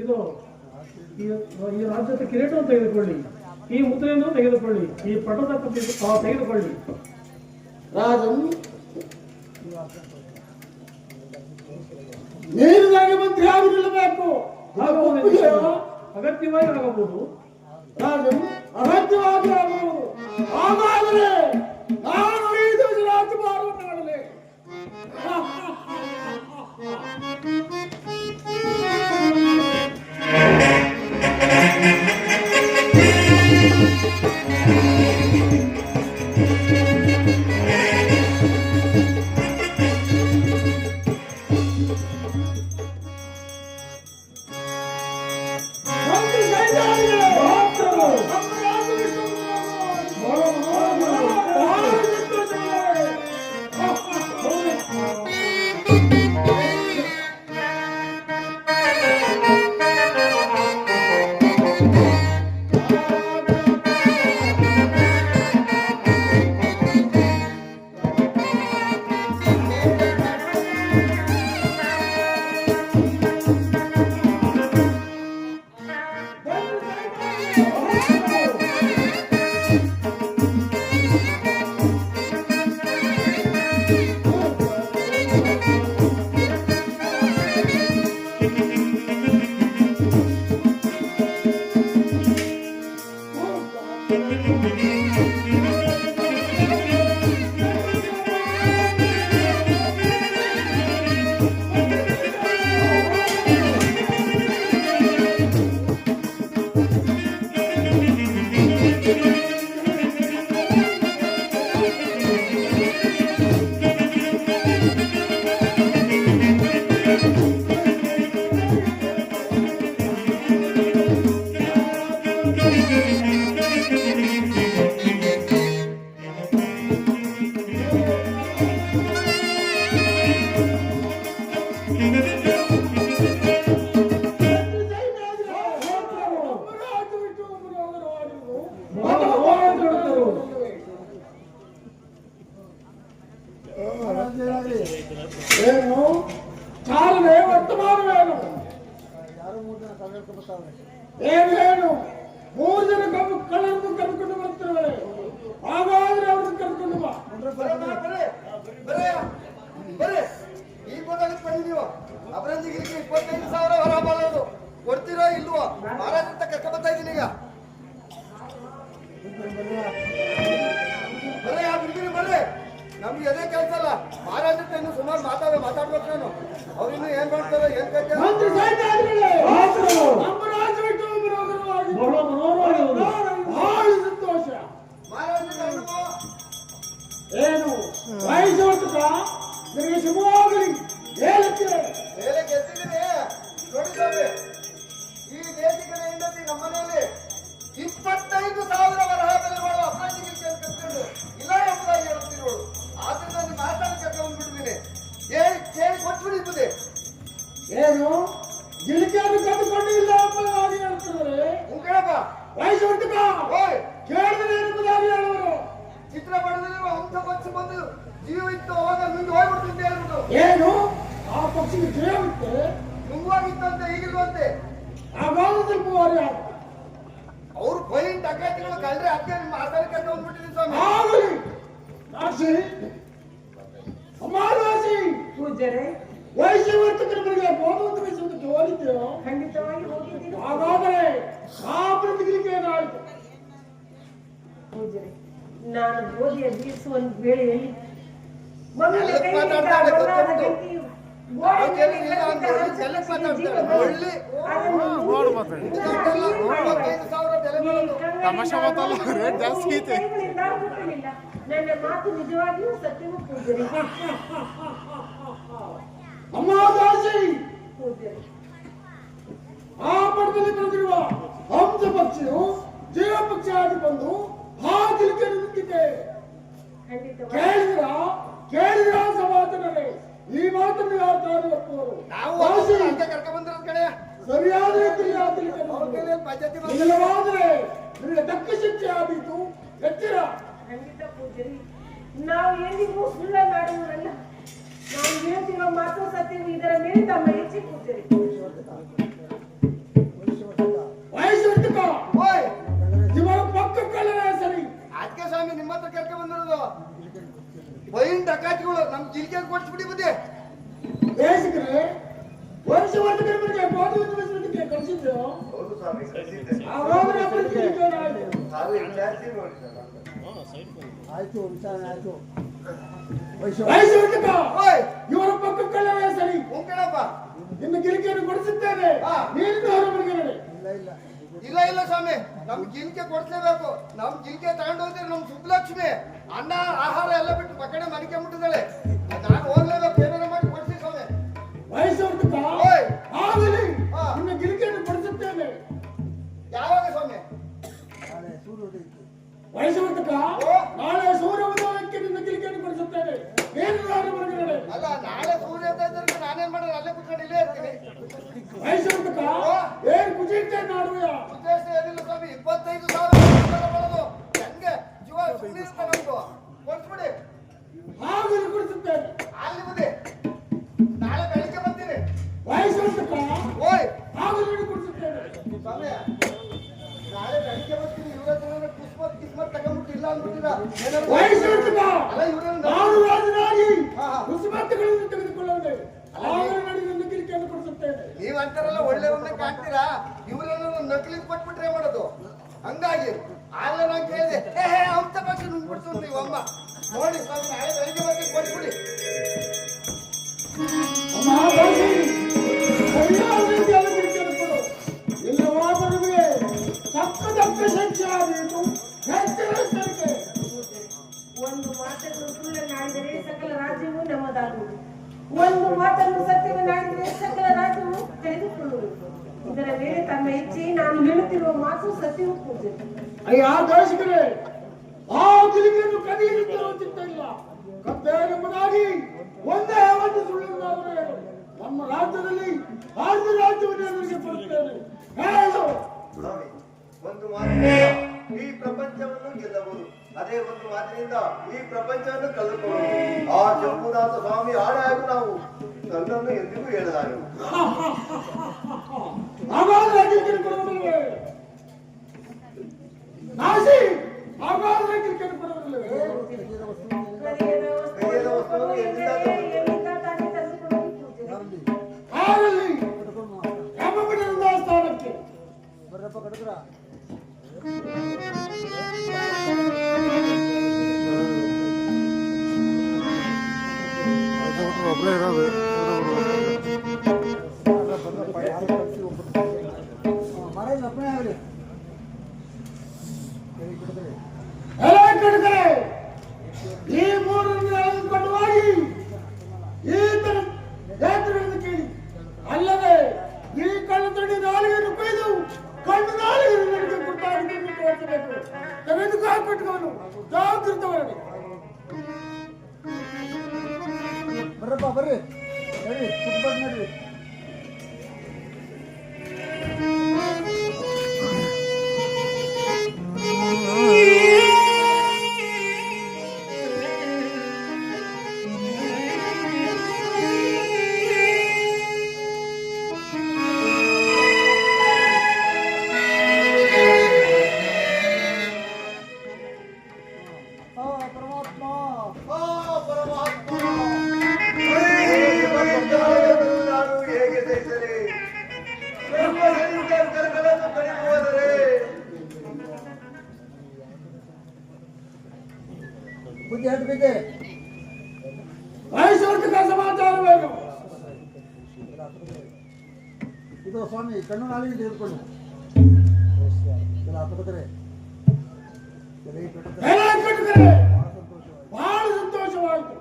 ಇದು ಈ ರಾಜ್ಯದ ಕಿರೀಟವನ್ನು ತೆಗೆದುಕೊಳ್ಳಿ, ಈ ಮುದ್ರೆಯನ್ನು ತೆಗೆದುಕೊಳ್ಳಿ, ಈ ಪಟದ ತೆಗೆದುಕೊಳ್ಳಿ. ರಾಜನ್, ನೇರವಾಗಿ ಮಂತ್ರಿ ಆಗಿ ನಿಲ್ಲಬೇಕು. ಅಗತ್ಯವಾಗಿ ಆಗಬಹುದು ರಾಜನ್, ಅಗತ್ಯವಾಗಿ ಆಗಬಹುದು. ಹಾಗಾದರೆ ನಾನು 5 ರಾಜಭಾರವನ್ನು ಮಾಡಲೆ. ಏನು ಚಾಲನೆ ವರ್ತಮಾನವೇನು? ಏನು 3 ಜನ ಕಳ್ಳರನ್ನು ಕರ್ಕೊಂಡು ಬರ್ತಿರುವೆ. ಹಾಗಾದ್ರೆ ಅವ್ರನ್ನ ಕರ್ಕೊಂಡು ಬಾ. ಬರ್ರಿ, ಈ ಗೋದಾಗಕ್ಕೆ ಬನ್ನಿ ನೀವು. ಅಪರಂಜಿಗೆ 25,000 ಹೊರ ಮಾಡೋದು ಕೊಡ್ತೀರೋ ಇಲ್ವೋ? ಮಹಾರಾಜ ಅಂತ ಕರ್ಕೊಂಡ್ ಬರ್ತಾ ಇದ್ದೀನಿ ಈಗ. ಬರ್ರಿ, ನಮ್ಗೆ ಎದೇ ಕೆಲಸ ಅಲ್ಲ. ಮಹಾರಾಜ ಇನ್ನು ಸುಮಾರು ಮಾತಾಡ್ಬೇಕು ನಾನು. ಅವ್ರಿನ್ನು ಏನ್ ಮಾಡ್ತಾರೆ, ಏನ್ ಕತೆ? ಮಂತ್ರಿ ಸೈನ್ಯಾಧಿಕಾರಿಗಳೇ, ನಮ್ಮ ರಾಜ್ಯ ಬಿಟ್ಟು ವಿರೋಧವಾಗಿ ಬಹಳ ಸಂತೋಷ. ಏನು ವಯಸ್ಸು ನಿಮಗೆ ಶುಭವಾಗಲಿ. ಹೇಳಕ್ಕೆ ಎತ್ತಿದ್ದೀನಿ ನೋಡಿ. ಈ ದೇಶಿಕ ಹೆಂಡತಿ ನಮ್ಮನೆಯಲ್ಲಿ 25,000 ವರಹ ಬೆಲೆ ಮಾಡುವ ಅಪರಾಧಿಗೆ ಕರ್ಕೊಂಡು ಇಲ್ಲ ಎಂಬುದಾಗಿ ಹೇಳುತ್ತಿರೋಳು. ಆದ್ರಿಂದ ನಾನು ಮಾತಾಡಿ ಕರ್ಕೊಂಡ್ಬಿಟ್ಟಿದ್ದೀನಿ. ಕೇಳಿ ಕೊಟ್ಬಿಡಿರ್ತದೆ. ಏನು ಗಿಳಿಕೆಯನ್ನು ಕದ್ದುಕೊಂಡಿಲ್ಲ ಎಂಬುದಾಗಿ ಹೇಳ್ತಿದ್ದಾರೆ. ಉಂಕಳಪ್ಪ ವಯಸ್ಸು ಹುಟ್ಟುಕ ಕೇಳಿದ್ರೆ ಎಂಬುದಾಗಿ ಹೇಳುವರು. ಚಿತ್ರ ಪಡೆದಿರುವ ಹಂಸ ಪಕ್ಷಿ ಬಂದು ಜೀವ ಇತ್ತು, ಅವಾಗ ನುಂಗಿ ಹೋಗ್ಬಿಡ್ತಿದ್ದೆ ಹೇಳ್ಬಿಟ್ಟು. ಏನು ಆ ಪಕ್ಷಿಗೆ ಜೀವವಿತ್ತೆ ನುಂಗುವಾಗಿತ್ತಂತೆ, ಈಗಿಲ್ವಂತೆ. ಆಗಾದ ಸ್ವಲ್ಪ ಅವ್ರು ಪೈಂಟ್ ಅಕಾತಿಗಳು ಕಳ್ರೆ ಅದಕ್ಕೆ ನಿಮ್ಮ ಆಧಾರ ಕರ್ಕೊಂಡ್ಬಿಟ್ಟಿದ್ದೀನಿ ಸ್ವಾಮಿ. ಆಗಲಿ ನಾಸಿ ಅಮಾವಾಸಿ ಪೂಜಾರೆ, ವೈಶ್ಯವರ್ತಕರಿಗೆ ಬೋಧವನ್ನು ವಹಿಸುವುದಕ್ಕೆ ಹೋಗಿದ್ದೆಯೋ? ಖಂಡಿತವಾಗಿ ಹೋಗಿದ್ದೀನಿ. ಹಾಗಾದರೆ ಆ ಪ್ರತಿಕ್ರಿಯೆ ಏನಾಯಿತು? ಪೂಜಾರೆ, ನಾನು ಗೋಧಿಯ ಬೀಸುವ ವೇಳೆಯಲ್ಲಿ ಮಗುವಿನ ಎಲ್ಲ ಕೈಯಿಂದ ಮಾತಾಡ್ತಾಳೆ, ಬಂಗಾರದ ಗೊತ್ತುಂಟು. ಗಂಟೆಯು ಗೋಡೆ ಮೇಲೆ ಇಲ್ಲ ಅಂತ ಕಟ್ಟಿದ ಹೇಳಿ ಎಲ್ಲ ಮಾತಾಡ್ತಾಳೆ. ಜೀವ ಒಳ್ಳೆ ಅದನ್ನು ಇದಕ್ಕೆಲ್ಲ 35,000 ಬೆಲೆ ಮಾಡೋದು. ಕೈಗಳಿಂದ ಮುಟ್ಟಲಿಲ್ಲ. ನನ್ನ ಮಾತು ನಿಜವಾಗಿಯೂ ಸತ್ಯವೂ ಪೂಜಾರಿ. ಅಮಾವಾಸಿ ಪೂಜಾರಿ, ಆ ಪಟ್ಟದಲ್ಲಿ ಬಂದಿರುವ ಹಂಸ ಪಕ್ಷಿಯು ಜೀವ ಪಕ್ಷಿಯಾಗಿ ಬಂದು ಆ ಗಿಳಿಕೆ ನುಗ್ಗಿದೆ. ಖಂಡಿತವಾಗಿ ಕೇಳಿದ್ರ ಸಮಾಧಾನವೇ? ಈ ಮಾತನ್ನು ಯಾರು ತಾನು ಒಪ್ಪುವರು? ನಾವು ಅಂತ ಕರ್ಕೊಂಡ್ ಬಂದಿರೋದ್ ಕಡೆ ಸರಿಯಾದ ರೀತಿಯಲ್ಲಿ ಪದ್ಧತಿ ಇಲ್ಲವಾದರೆ ನಿಮಗೆ ತಕ್ಕ ಶಿಕ್ಷೆ ಆದೀತು. ಎಚ್ಚರ. ಖಂಡಿತ ಪೂಜಾರಿ, ನಾವು ಎಂದಿಗೂ ಸುಳ್ಳ ಮಾಡುವುದಲ್ಲ. ನಾವು ಹೇಳ್ತಿರುವ ಮಾತು ಸತ್ಯವು. ಇದರ ಮೇಲೆ ತಮ್ಮ ಹೆಚ್ಚು ಪೂಜಾರಿ. ಡಕಾತಿಗಳು ನಮ್ ಜಿಲ್ಕೆ ಕೊಡ್ಸ್ಬಿಡಿ ಬುದ್ಧಿ. ದೇಶಕ್ಕೆ ವರ್ಷ ವರ್ಷಕ್ಕೆ ಕೋಟಿ ಕಳಿಸಿದ್ದು ಹೌದು ಸ್ವಾಮಿ ಕಳಿಸಿದ್ದೆ. ಆವಾಗ ಪ್ರತಿನಿತ್ಯ ತಾವು ವಿಚಾರಿಸಿ ನೋಡಿ ಸರ್. ಆಯ್ತು ವಿಚಾರ ಆಯ್ತು. ವಯಸ್ಸು ಓಯ್ ಇವರ ಪಕ್ಕಕ್ಕಲ್ಲವೇ ಸರಿ. ಹೋಗ್ಕಣಪ್ಪ. ನಿನ್ನ ಗಿರಿಕೆಯನ್ನು ಕೊಡಿಸುತ್ತೇನೆ. ನೀನು ಹೊರಬರಿಗೆ ಇಲ್ಲ ಇಲ್ಲ ಸ್ವಾಮಿ, ನಮ್ ಜಿಲ್ಕೆ ಕೊಡ್ಲೇಬೇಕು. ನಮ್ ಜಿಲ್ಕೆ ತಗೊಂಡು ಹೋದ್ರೆ ನಮ್ ಸುಬ್ಬಲಕ್ಷ್ಮಿ ಅನ್ನ ಆಹಾರ ಎಲ್ಲ ಬಿಟ್ಟು ಪಕ್ಕನೆ ಮನೆಗೆ ಮುಟ್ಟಿದ್ದಾಳೆ. ನಾನು ಹೋಗ್ಲೇಬೇಕು, ಏನಾರ ಮಾಡಿ ಕೊಡ್ಸಿ ಸ್ವಾಮಿ. ವಯಸ್ಸು ಓಯ್ ಆಗಲಿ ಹಾ. ನಿನ್ನ ಗಿರಿಕೆಯನ್ನು ಕೊಡಿಸುತ್ತೇನೆ. ಯಾವಾಗ ಸ್ವಾಮಿ? ವಯಸ್ಸು ಓ. ನಾಳೆ ಸೂರ್ಯ ಉದಯಕ್ಕೆ ನಿನ್ನ ಗಿರಿಕೆಯನ್ನು ಕೊಡಿಸುತ್ತೇನೆ. ಏನು ಹೊರಬರಿಗೆ ಅಲ್ಲ, ನಾಳೆ ಸೂರ್ಯ ಇದ್ದರೆ ನಾನೇನ್ ಮಾಡೋದು? ಅಲ್ಲೇ ಕುತ್ಕೊಂಡು ಇಲ್ಲೇ ಇರ್ತೀನಿ. ವಯಸ್ಸು ಏನ್ ಕುಜಿತೆ ನಾಡುವ ಉದ್ದೇಶ ಏನಿಲ್ಲ ಸ್ವಾಮಿ, 25,000 ಬರೋದು ಹೆಂಗೆ ಜೀವ ಸುಮ್ಮನೆ ಇರ್ತ ನಮ್ದು. ಕೊಡ್ಸ್ಬಿಡಿ. ಆಗಲಿ ಕೊಡಿಸುತ್ತೇನೆ. ಅಲ್ಲಿ ಬುದ್ಧಿ, ನಾಳೆ ಬೆಳಿಗ್ಗೆ ಬರ್ತೀನಿ. ವಯಸ್ಸು ಓಯ್ ಆಗಲಿ ಕೊಡಿಸುತ್ತೇನೆ. ಸ್ವಾಮಿ, ನಾಳೆ ಬೆಳಿಗ್ಗೆ ಬರ್ತೀನಿ. ಇವ್ರ ಕಿಸ್ಮತ್ ತಗೊಂಡ್ಬಿಟ್ಟಿಲ್ಲ ಅಂದ್ಬಿಟ್ಟಿರ. ವಯಸ್ಸು ಅಲ್ಲ ಇವ್ರನ್ನ ನಾನು ರಾಜನಾಗಿ ಹಾ, ಹಾ. ಕುಸುಮತ್ತಗಳನ್ನು ತೆಗೆದುಕೊಳ್ಳೋಣ. ಆಗಲಿ ನೋಡಿ ನಿನ್ನ ಗಿರಿಕೆಯನ್ನು ಕೊಡಿಸುತ್ತೇನೆ. ನೀವ್ ಅಂತಾರಲ್ಲ ಒಳ್ಳೆಯವನ್ನ ಕಾಣ್ತೀರಾ, ಇವ್ರನ್ನ ನಕಲಿ ಕೊಟ್ಬಿಟ್ರೆ ಮಾಡೋದು. ಹಂಗಾಗಿ ಆಗ್ಲೇ ನಾನು ಕೇಳಿದೆ, ಅಂತ ಪಕ್ಷ ನುಂಗ್ಬಿಡ್ತು ನೀವು ಅಮ್ಮ. ನೋಡಿ ಸ್ವಾಮಿ, ನಾಳೆ ಬೆಳಿಗ್ಗೆ ಬರ್ತೀನಿ, ಕೊಟ್ಬಿಡಿ. ಅಮ್ಮ ಬಾಸಿ, ಸರಿಯಾದ ರೀತಿಯಲ್ಲಿ ಗಿರಿಕೆಯನ್ನು ಕೊಡು. ಇಲ್ಲವಾದವರಿಗೆ ತಕ್ಕ ಶಿಕ್ಷೆ ಆಗಬೇಕು. ಹೆಚ್ಚಿನ ಎಚ್ಚರಿಕೆ. ಒಂದು ಮಾತನ್ನು ಸುಳ್ಳನ್ನಾಡಿದರೆ ಸಕಲ ರಾಜ್ಯವು ನಮ್ಮದಾಗುವುದು. ಒಂದು ಮಾತನ್ನು ಸತ್ಯವನ್ನಾಡಿದರೆ ಸಕಲ ರಾಜ್ಯವು ತೆಗೆದುಕೊಳ್ಳುವುದು. ಇದರ ಮೇಲೆ ತಮ್ಮ ಇಚ್ಛೆ ನಾನು ಹೇಳುತ್ತಿರುವ ಮಾತು ಸತ್ಯವೂ ಪೂಜೆ. ಅಯ್ಯ ದೇಶಕರೇ, ಆ ಗಿರಿಕೆಯನ್ನು ಕದಿಯುತ್ತಿರುವ ಚಿತ್ತ ಇಲ್ಲ. ಕತ್ತೆ ಎಂಬುದಾಗಿ ಒಂದೇ ಒಂದು ಸುಳ್ಳನ್ನು ಅವರು ಹೇಳು. ನಮ್ಮ ರಾಜ್ಯದಲ್ಲಿ ಆರ್ಯ ರಾಜ್ಯವನ್ನು ಎದುರಿಗೆ ಬರುತ್ತೇನೆ. ಹೇಳು. ಸ್ವಾಮಿ, ಒಂದು ಮಾತಿನಿಂದ ಈ ಪ್ರಪಂಚವನ್ನು ಗೆಲ್ಲಬಹುದು, ಅದೇ ಒಂದು ಮಾತಿನಿಂದ ಈ ಪ್ರಪಂಚವನ್ನು ಕಳೆದುಕೊಳ್ಳಬಹುದು. ಆ ಜಂಬುನಾಥ ಸ್ವಾಮಿ ಆಡಾಗ ನಾವು ನನ್ನನ್ನು ಎಂದಿಗೂ ಹೇಳಲಾರೆ. ಹಾಗಾದ್ರೆ ಗಿರಿಕೆಯನ್ನು ಕೊಡುವುದಿಲ್ಲವೇ? ನಾಸಿ, ಹಾಗಾದ್ರೆ ಗಿರಿಕೆಯನ್ನು ಕೊಡುವುದಿಲ್ಲವೇ? ಕಲಿಯದ ವಸ್ತುವನ್ನು ಎಲ್ಲಿಂದ ತಾನೇ ತಂದುಕೊಳ್ಳುವುದು ಪೂಜೆ. ಹಾಗಲ್ಲಿ ಯಮಬಿಡದ ಸ್ಥಾನಕ್ಕೆ ಒಬ್ಬರೇ ಇರೋದು. ಎಲ್ಲ ಕಡಿದರೆ ಈ ಮೂರನ್ನು ಎಳೆದುಕೊಂಡು ಹೋಗಿ ಈತನ ನೇತೃತ್ವವನ್ನು ಕೇಳಿ. ಅಲ್ಲದೆ ಈ ಕಣ್ಣು ತಡಿ ನಾಲಿಗೆಯನ್ನು ಕೊಯ್ದು ಕಣ್ಣು ನಾಲಿಗೆ ನನಗೆ ಗುಟ್ಟಾಗಿ ತೋರಿಸಬೇಕು. ತೆಗೆದುಕೊಂಡು ಜಾಗೃತವರಡಿ. ಬರ್ರಪ್ಪ ಬರ್ರಿ, ನಡಿ ಸುತ್ತ ನಡ್ರಿ. ನಾನು ಹೇಗೆ ಸಹಿಸಲಿ? ನಮ್ಮ ಸೈನಿಕರನ್ನು ಕಡಿದು ಹೋದರೆ ಬುದ್ಧಿ ಹಟ್ಟಿದೆ. ವಯಸ್ಸೋರ್ತಿಕ ಸಮಾಚಾರವೇನು? ಇದು ಸ್ವಾಮಿ ಕಣ್ಣು ನಾಲಿಗೆ ತೆಗೆದುಕೊಳ್ಳಿ. ಹಾಕಬೇಕಾರೆ ಎಲ್ಲ ಕಟ್ಟಿದರೆ ಬಹಳ ಸಂತೋಷವಾಯಿತು.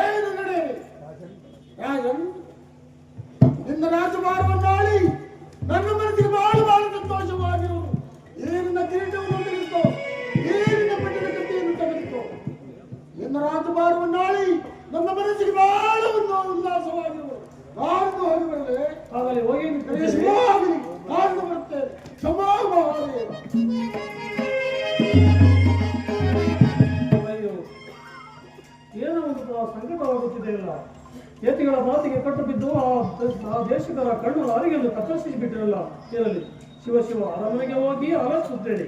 ಏನು ನಡೆಯಿರಿ ರಾಜನ್, ನಿನ್ನ ರಾಜಭಾರವನ್ನಾಳಿ ನನ್ನ ಮನಸ್ಸಿಗೆ ಬಹಳ ಸಂತೋಷವಾಗಿರುವುದು. ಈ ನಿನ್ನ ಕಿರೀಟವನ್ನು ತೆಗೆದುಕೋ, ಈ ನಿನ್ನ ಪಟ್ಟದ ಕಥೆಯನ್ನು ತೆಗೆದುಕೋ. ನಿನ್ನ ರಾಜಭಾರವನ್ನಾಳಿ ನನ್ನ ಮನಸ್ಸಿಗೆ ಬಹಳ ಉಲ್ಲಾಸವಾಗಿರುವುದು. ನಾನು ಹೋಗಿ ಬರಲೇ? ಆಗಲಿ ಹೋಗಿ ಆಗಲಿ, ನಾನು ಬರ್ತೇನೆ. ಸಮಾಧಾನ. ಅಯ್ಯೋ, ಏನೋ ಒಂದು ಸಂಕಟವಾಗುತ್ತಿದೆ. ಇಲ್ಲ ಯತಿಗಳ ಮಾತಿಗೆ ಕಟ್ಟು ಬಿದ್ದು ಆ ದೇಶಕರ ಕಣ್ಣು ಅರಿಗೆಂದು ಕತ್ತರಿಸಿ ಬಿಟ್ಟಿರಲ್ಲ. ಇರಲಿ, ಶಿವ ಶಿವ, ಅರಮನೆಗೆ ಹೋಗಿ ಆಲೋಚಿಸುತ್ತೇನೆ.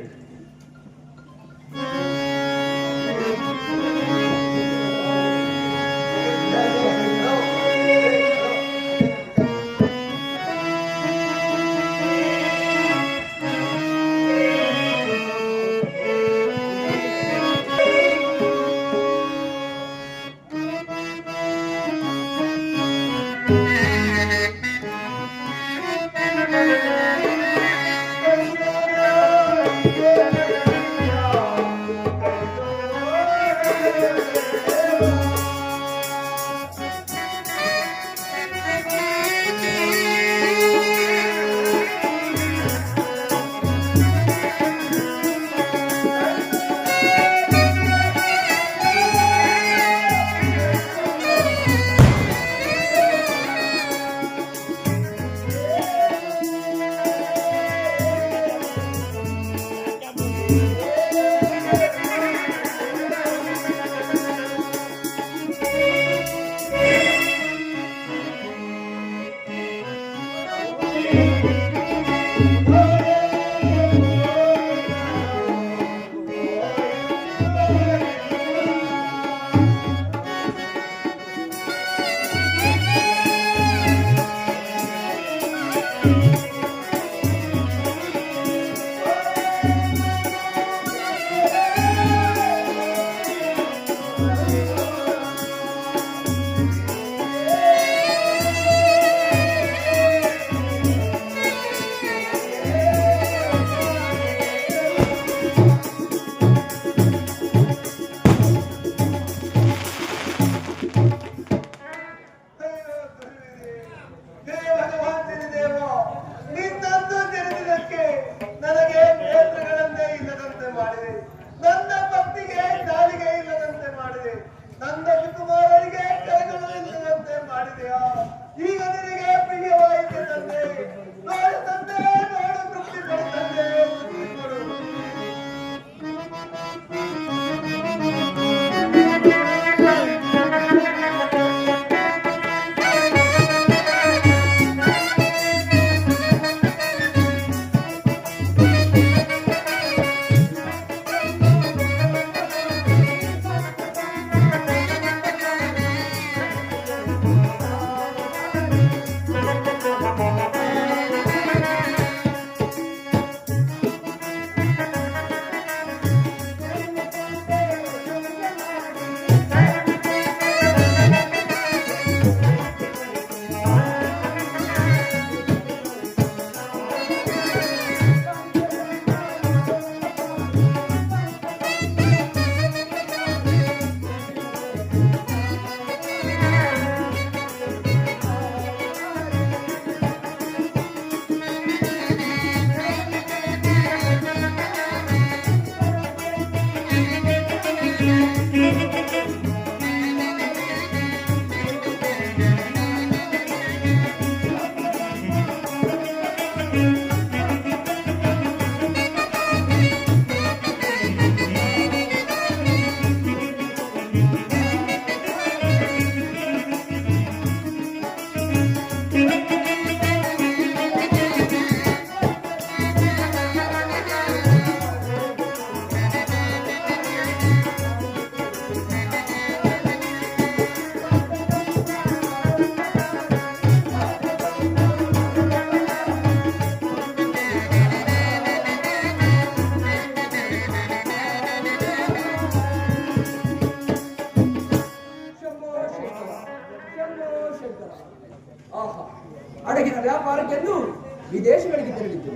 ವಿದೇಶಗಳಿಗೆ ತೆರಳಿದ್ದು.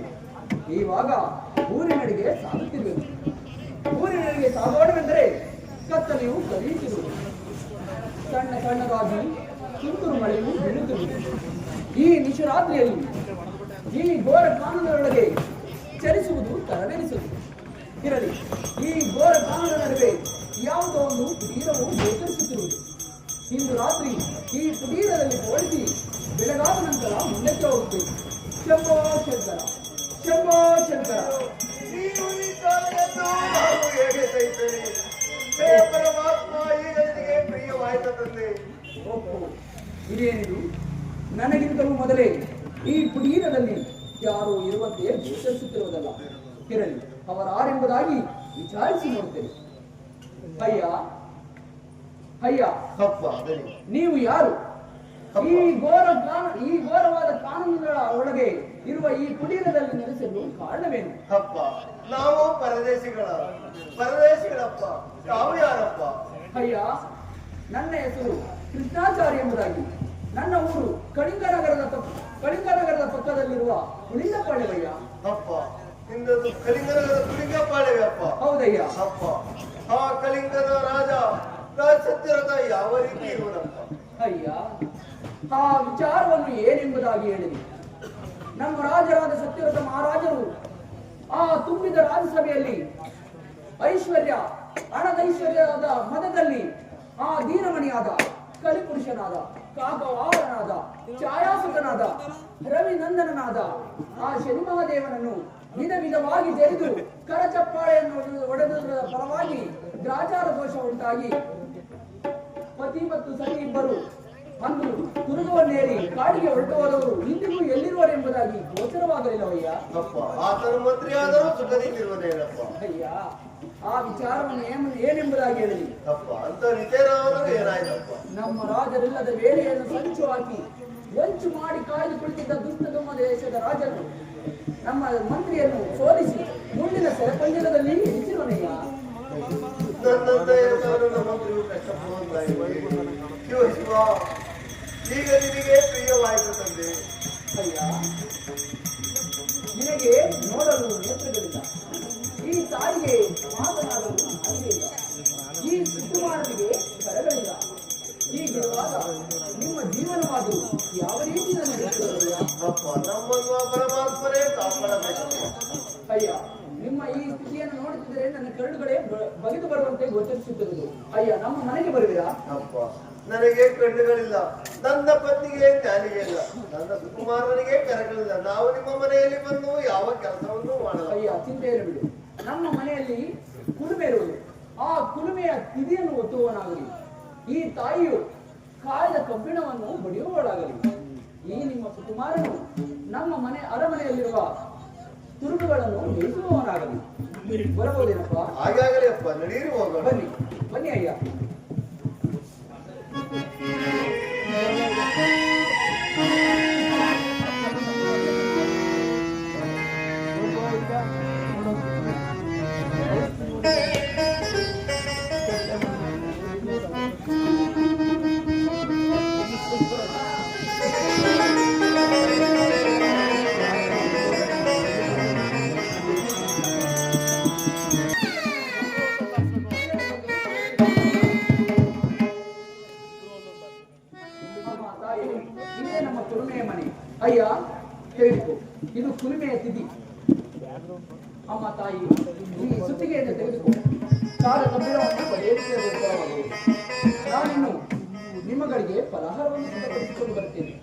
ಇವಾಗ ಊರಿನಡೆಗೆ ಸಾಗುತ್ತಿರಬೇಕು. ಊರಿನಡೆಗೆ ಸಾಗೋಣವೆಂದರೆ ಕತ್ತಲೆಯು ಕಲಿಯುತ್ತಿರುವುದು. ಸಣ್ಣ ಸಣ್ಣದಾಗಿ ತುಂತುರು ಮಳೆಯು ಬೀಳುತ್ತಿರುವುದು. ಈ ನಿಶರಾತ್ರಿಯಲ್ಲಿ ಈ ಘೋರ ಕಾನೂನೊಳಗೆ ಚಲಿಸುವುದು ತರವೇರಿಸುವುದು. ಇರಲಿ, ಈ ಘೋರ ಕಾನೂನ ನಡುವೆ ಯಾವುದೋ ಒಂದು ಕುಟೀರವು ಗೋಚರಿಸುತ್ತಿರುವುದು. ಇಂದು ರಾತ್ರಿ ಈ ಕುಟೀರದಲ್ಲಿ ಹೋಲಿಸಿ ಬೆಳಗಾದ ನಂತರ ಮುಂದಕ್ಕೆ ಹೋಗುತ್ತೇವೆ. ಶಂಭೋ ಶಂಕರ, ಶಂಭೋ ಶಂಕರ. ನೀವು ಈ ಕಾಲವನ್ನು ನಾವು ಹೇಗೆ ಸಹಿಸಲಿ? ಹೇ ಪರಮಾತ್ಮ, ಈಗ ನಿನಗೆ ಪ್ರಿಯವಾಯಿತ ತಂದೆ. ಓಹೋ, ಇದೇನಿದು? ನನಗಿಂತಲೂ ಮೊದಲೇ ಈ ಕುಟೀರದಲ್ಲಿ ಯಾರು ಇರುವಂತೆ ಗೋಚರಿಸುತ್ತಿರುವುದಲ್ಲ. ಇರಲಿ, ಅವರಾರೆಂಬುದಾಗಿ ವಿಚಾರಿಸಿ ನೋಡುತ್ತೇನೆ. ಅಯ್ಯ ಅಯ್ಯ, ಅಪ್ಪ ಬನ್ನಿ. ನೀವು ಯಾರು? ಈ ಘೋರವಾದ ಕಾನೂನುಗಳ ಒಳಗೆ ಇರುವ ಈ ಕುಟೀರದಲ್ಲಿ ನೆಲೆಸಲು ಕಾರಣವೇನು? ಅಪ್ಪ, ನಾವು ಪರದೇಶಿಗಳಪ್ಪ. ತಾವು ಯಾರಪ್ಪ? ಅಯ್ಯ, ನನ್ನ ಹೆಸರು ಕೃಷ್ಣಾಚಾರ್ಯ ಎಂಬುದಾಗಿ. ನನ್ನ ಊರು ಕಳಿಂಗನಗರದ ಪಕ್ಕದಲ್ಲಿರುವ ಹುಳಿಂಗಪಾಳ್ಯವಯ್ಯ. ಅಪ್ಪ, ನಿನ್ನದು ಕಳಿಂಗನಗರ ಕುಳಿಂಗಪಾಳ್ಯವೇ ಅಪ್ಪ? ಹೌದಯ್ಯ. ಅಪ್ಪ, ಆ ಕಳಿಂಗದ ರಾಜ ಸತ್ಯರಥ ಯಾವ ರೀತಿ ಇರುವುದಪ್ಪ? ಅಯ್ಯ, ಆ ವಿಚಾರವನ್ನು ಏನೆಂಬುದಾಗಿ ಹೇಳಿದೆ. ನಮ್ಮ ರಾಜರಾದ ಸತ್ಯರಥ ಮಹಾರಾಜರು ಆ ತುಂಬಿದ ರಾಜಸಭೆಯಲ್ಲಿ ಹಣದೈಶ್ವರ್ಯದ ಮದದಲ್ಲಿ ಆ ದೀನಮಣಿಯಾದ ಕಲಿಪುರುಷನಾದ ಕಾಕವಾಹನಾದ ಛಾಯಾಸುತನಾದ ರವಿನಂದನನಾದ ಆ ಶನಿ ಮಹಾದೇವನನ್ನು ವಿಧ ವಿಧವಾಗಿ ತೆರೆದು ಕರಚಪ್ಪಾಳೆಯನ್ನು ಒಡೆದುದರ ಫಲವಾಗಿ ಗ್ರಾಚಾರ ದೋಷ ಉಂಟಾಗಿ ಪತಿ ಮತ್ತು ಸತಿ ಇಬ್ಬರು ಅಂದು ತುರುಗವನ್ನೇರಿ ಕಾಡಿಗೆ ಹೊರಟು ಹೋದವರು ಇಂದಿಗೂ ಎಲ್ಲಿರುವರೆಂಬುದಾಗಿ ಗೋಚರವಾಗಲಿಲ್ಲವಯ್ಯ. ಅಪ್ಪ, ಆತನ ಮಂತ್ರಿ ಆದರೂ ಸುಖದಿಂದಿರುವುದೇನಪ್ಪ? ಅಯ್ಯ, ಆ ವಿಚಾರವನ್ನು ಏನೆಂಬುದಾಗಿ ಹೇಳಿ. ಅಪ್ಪ, ಅಂತ ನಿಜರಾದರೂ ಏನಾಯ್ತಪ್ಪ? ನಮ್ಮ ರಾಜರಿಲ್ಲದ ವೇಳೆಯನ್ನು ಸಂಚು ಹಾಕಿ ವಂಚು ಮಾಡಿ ಕಾಯ್ದು ಕುಳಿತಿದ್ದ ದುಷ್ಟದುಮ್ಮ ದೇಶದ ರಾಜನು ನಮ್ಮ ಮಂತ್ರಿಯನ್ನು ಸೋಲಿಸಿ ಮುಂದಿನ ಸೆರೆಪಂಜರದಲ್ಲಿ ಇರಿಸಿರುವನಯ್ಯ. ನನ್ನಂತ ಇರುವವರನ್ನು ಮಂತ್ರಿಯು ಕಷ್ಟಪಡುವಂತಾಗಿದೆ. ಶಿವ ಶಿವ, ಈಗ ನಿನಗೆ ಪ್ರಿಯವಾಯಿತು ತಂದೆ. ಅಯ್ಯ, ನಿನಗೆ ನೋಡಲು ನೇತ್ರಗಳಿಲ್ಲ, ಈ ತಾಯಿಗೆ ಮಾತನಾಡಲು ನಾಲಿಗೆಯಿಲ್ಲ, ಈ ಸುಕುಮಾರನಿಗೆ ಕರಗಳಿಲ್ಲ. ಹೀಗಿರುವಾಗ ನಿಮ್ಮ ಜೀವನವಾದರೂ ಯಾವ ರೀತಿ ನಡೆಯುತ್ತಿರುವುದಿಲ್ಲ? ಅಪ್ಪ, ನಮ್ಮನ್ನು ಪರಮಾತ್ಮರೇ ಕಾಪಾಡಬೇಕಪ್ಪ. ಅಯ್ಯ, ನಿಮ್ಮ ಈ ಸ್ಥಿತಿಯನ್ನು ನೋಡುತ್ತಿದ್ದರೆ ನನ್ನ ಕರುಳುಗಳೇ ಬಗೆದು ಬರುವಂತೆ ಗೋಚರಿಸುತ್ತಿರುವುದು. ಅಯ್ಯ, ನಮ್ಮ ಮನೆಗೆ ಬರುವಿರಾ? ಅಪ್ಪ, ನನಗೆ ಕಣ್ಣುಗಳಿಲ್ಲ, ನನ್ನ ಪತ್ನಿಗೆ ಜ್ಞಾನಿಗೆ ಇಲ್ಲ, ನನ್ನ ಸುಕುಮಾರನಿಗೆ ಕರಗಳಿಲ್ಲ. ನಾವು ನಿಮ್ಮ ಮನೆಯಲ್ಲಿ ಬಂದು ಯಾವ ಕೆಲಸವನ್ನು ಮಾಡಲ್ಲ. ಅಯ್ಯ, ಚಿಂತೆಯನ್ನು ಬಿಡು. ನಮ್ಮ ಮನೆಯಲ್ಲಿ ಕುಲುಮೆ ಇರುವುದು. ಆ ಕುಲುಮೆಯ ತಿದಿಯನ್ನು ಒತ್ತುವವನಾಗಲಿ, ಈ ತಾಯಿಯು ಕಾಯ್ದ ಕಬ್ಬಿಣವನ್ನು ಬಡಿಯುವವಳಾಗಲಿ, ಈ ನಿಮ್ಮ ಸುಕುಮಾರನು ನಮ್ಮ ಅರಮನೆಯಲ್ಲಿರುವ ತುರುಬುಗಳನ್ನು ಬೇಯಿಸುವವನಾಗಲಿ. ಬರಬಹುದೇನಪ್ಪ? ಹಾಗಾಗಲಿ ಅಪ್ಪ, ನಡೀರಿ ಹೋಗೋಣ. ಬನ್ನಿ ಬನ್ನಿ ಅಯ್ಯ. ಇದೇ ನಮ್ಮ ಕುಲುಮೆಯ ಮನೆ. ಅಯ್ಯ, ಹೇಳಿಕೊ, ಇದು ಕುಲುಮೆಯ ತಿಥಿ. ಅಮ್ಮ ತಾಯಿ, ಈ ಸುತ್ತಿಗೆಯನ್ನು ತೆಗೆದುಕೊ. ಕಾಲ ಕಬ್ಬಿಣವನ್ನು ಬಡಿಯಲಿಕ್ಕೆ ನಾನಿನ್ನು ನಿಮ್ಮಗಳಿಗೆ ಫಲಹಾರವನ್ನು ಸಿದ್ಧಪಡಿಸಿಕೊಂಡು ಬರುತ್ತೇನೆ.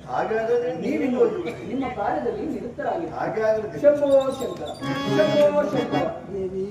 ನೀವಿನ್ನು ನಿಮ್ಮ ಕಾರ್ಯದಲ್ಲಿ ನಿರತರಾಗಿ. ಶಂಭೋ ಶಂಕರ, ಶಂಭೋ ಶಂಕರ. ದೇವಿ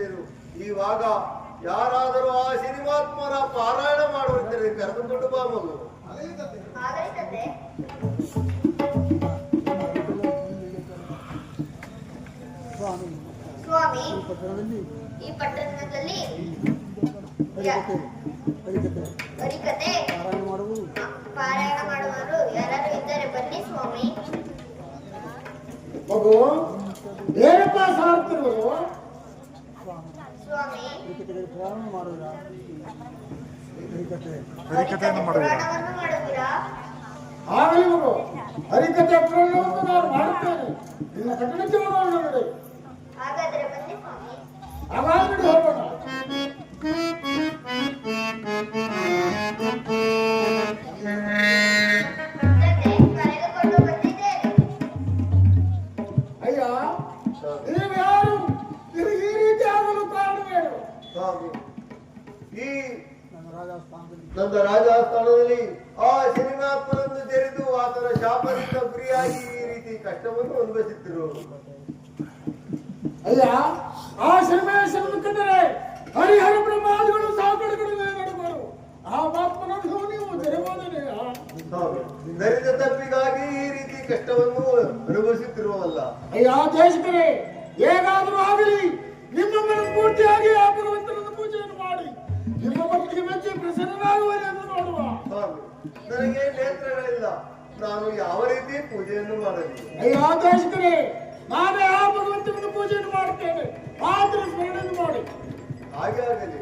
ಹೇಳಿದರು. ಇವಾಗ ಯಾರಾದರೂ ಆ ಸಿನಿಮಾತ್ಮರ ಪಾರಾಯಣ ಮಾಡುವಂತೆ ಕರೆದುಕೊಂಡು ಬಾ ಮಗು. ಸ್ವಾಮಿ, ಈ ಪಟ್ಟಣದಲ್ಲಿ ಹರಿಕತೆ ಪಾರಾಯಣ ಮಾಡುವವರು ಯಾರು ಇದ್ದಾರೆ? ಬನ್ನಿ ಸ್ವಾಮಿ. ಮಗು ಏನಪ್ಪ ಸಾರ್ತಿರುವುದು? ಸ್ವಾಮಿ, ಹರಿಕಥೆಯನ್ನು ಪುರಾಣವನ್ನು ಮಾಡುತ್ತೀರಾ? ಆಗಲಿ ಮಗು, ಹರಿಕಥೆ ಪುರಾಣವನ್ನು ನಾನು ಮಾಡುತ್ತೇನೆ. ನಿನ್ನ ಕಟ್ಟಡಕ್ಕೆ ಹೋಗೋಣ ನೋಡಿ. ಹಾಗಾದರೆ ಬನ್ನಿ ಸ್ವಾಮಿ. ಹಾಗಾದ್ರೆ ಹೋಗೋಣ. ತಂದೆ, ಕರೆದುಕೊಂಡು ಬಂದಿದ್ದೇನೆ. ಅಯ್ಯ, ನೀವು ಯಾರು? ನಿಮಗೆ ಈ ರೀತಿ ಆಗಲು ಕಾರಣವೇನು? ಸ್ವಾಮಿ, ಈ ನನ್ನ ರಾಜಸ್ಥಾನದಲ್ಲಿ ಆ ಸಿನಿಮಾತ್ಮನನ್ನು ತೆರೆದು ಆತನ ಶಾಪದಿಂದ ಗುರಿಯಾಗಿ ಈ ರೀತಿ ಕಷ್ಟವನ್ನು ಅನುಭವಿಸುತ್ತಿರು. ಅಯ್ಯ, ಆ ಶರ್ಮೇಶ್ವರನ್ನು ಕಂಡರೆ ಹರಿಹರ ಬ್ರಹ್ಮಾದಿಗಳು ಸಾಕಡೆಗಳು ನಡೆದರು. ಆ ಮಾತ್ಮನನ್ನು ನೀವು ತೆರಬೋದನೆ. ಸ್ವಾಮಿ, ದರಿದ್ರ ತಪ್ಪಿಗಾಗಿ ಈ ರೀತಿ ಕಷ್ಟವನ್ನು ಅನುಭವಿಸುತ್ತಿರುವಲ್ಲ. ಅಯ್ಯ ದೇಶಕರೇ, ಹೇಗಾದರೂ ಆಗಲಿ ನಿಮ್ಮ ಮನ ಪೂರ್ತಿಯಾಗಿ ಆ ಭಗವಂತನನ್ನು ಪೂಜೆಯನ್ನು ಮಾಡಿ ನಿಮ್ಮ ಭಕ್ತಿಗೆ ಮೆಚ್ಚಿ ಪ್ರಸನ್ನನಾಗುವರೆ ಎಂದು ನೋಡುವ. ಸ್ವಾಮಿ, ನನಗೆ ನೇತ್ರಗಳಿಲ್ಲ, ನಾನು ಯಾವ ರೀತಿ ಪೂಜೆಯನ್ನು ಮಾಡಲಿ? ಅಯ್ಯ ದೇಶಕರೇ, ನಾನೇ ಆ ಭಗವಂತನನ್ನು ಪೂಜೆಯನ್ನು ಮಾಡುತ್ತೇನೆ. ಮಾತ್ರ ಸ್ಮರಣೆಯನ್ನು ಮಾಡಿ. ಹಾಗೆ ಆಗಲಿ.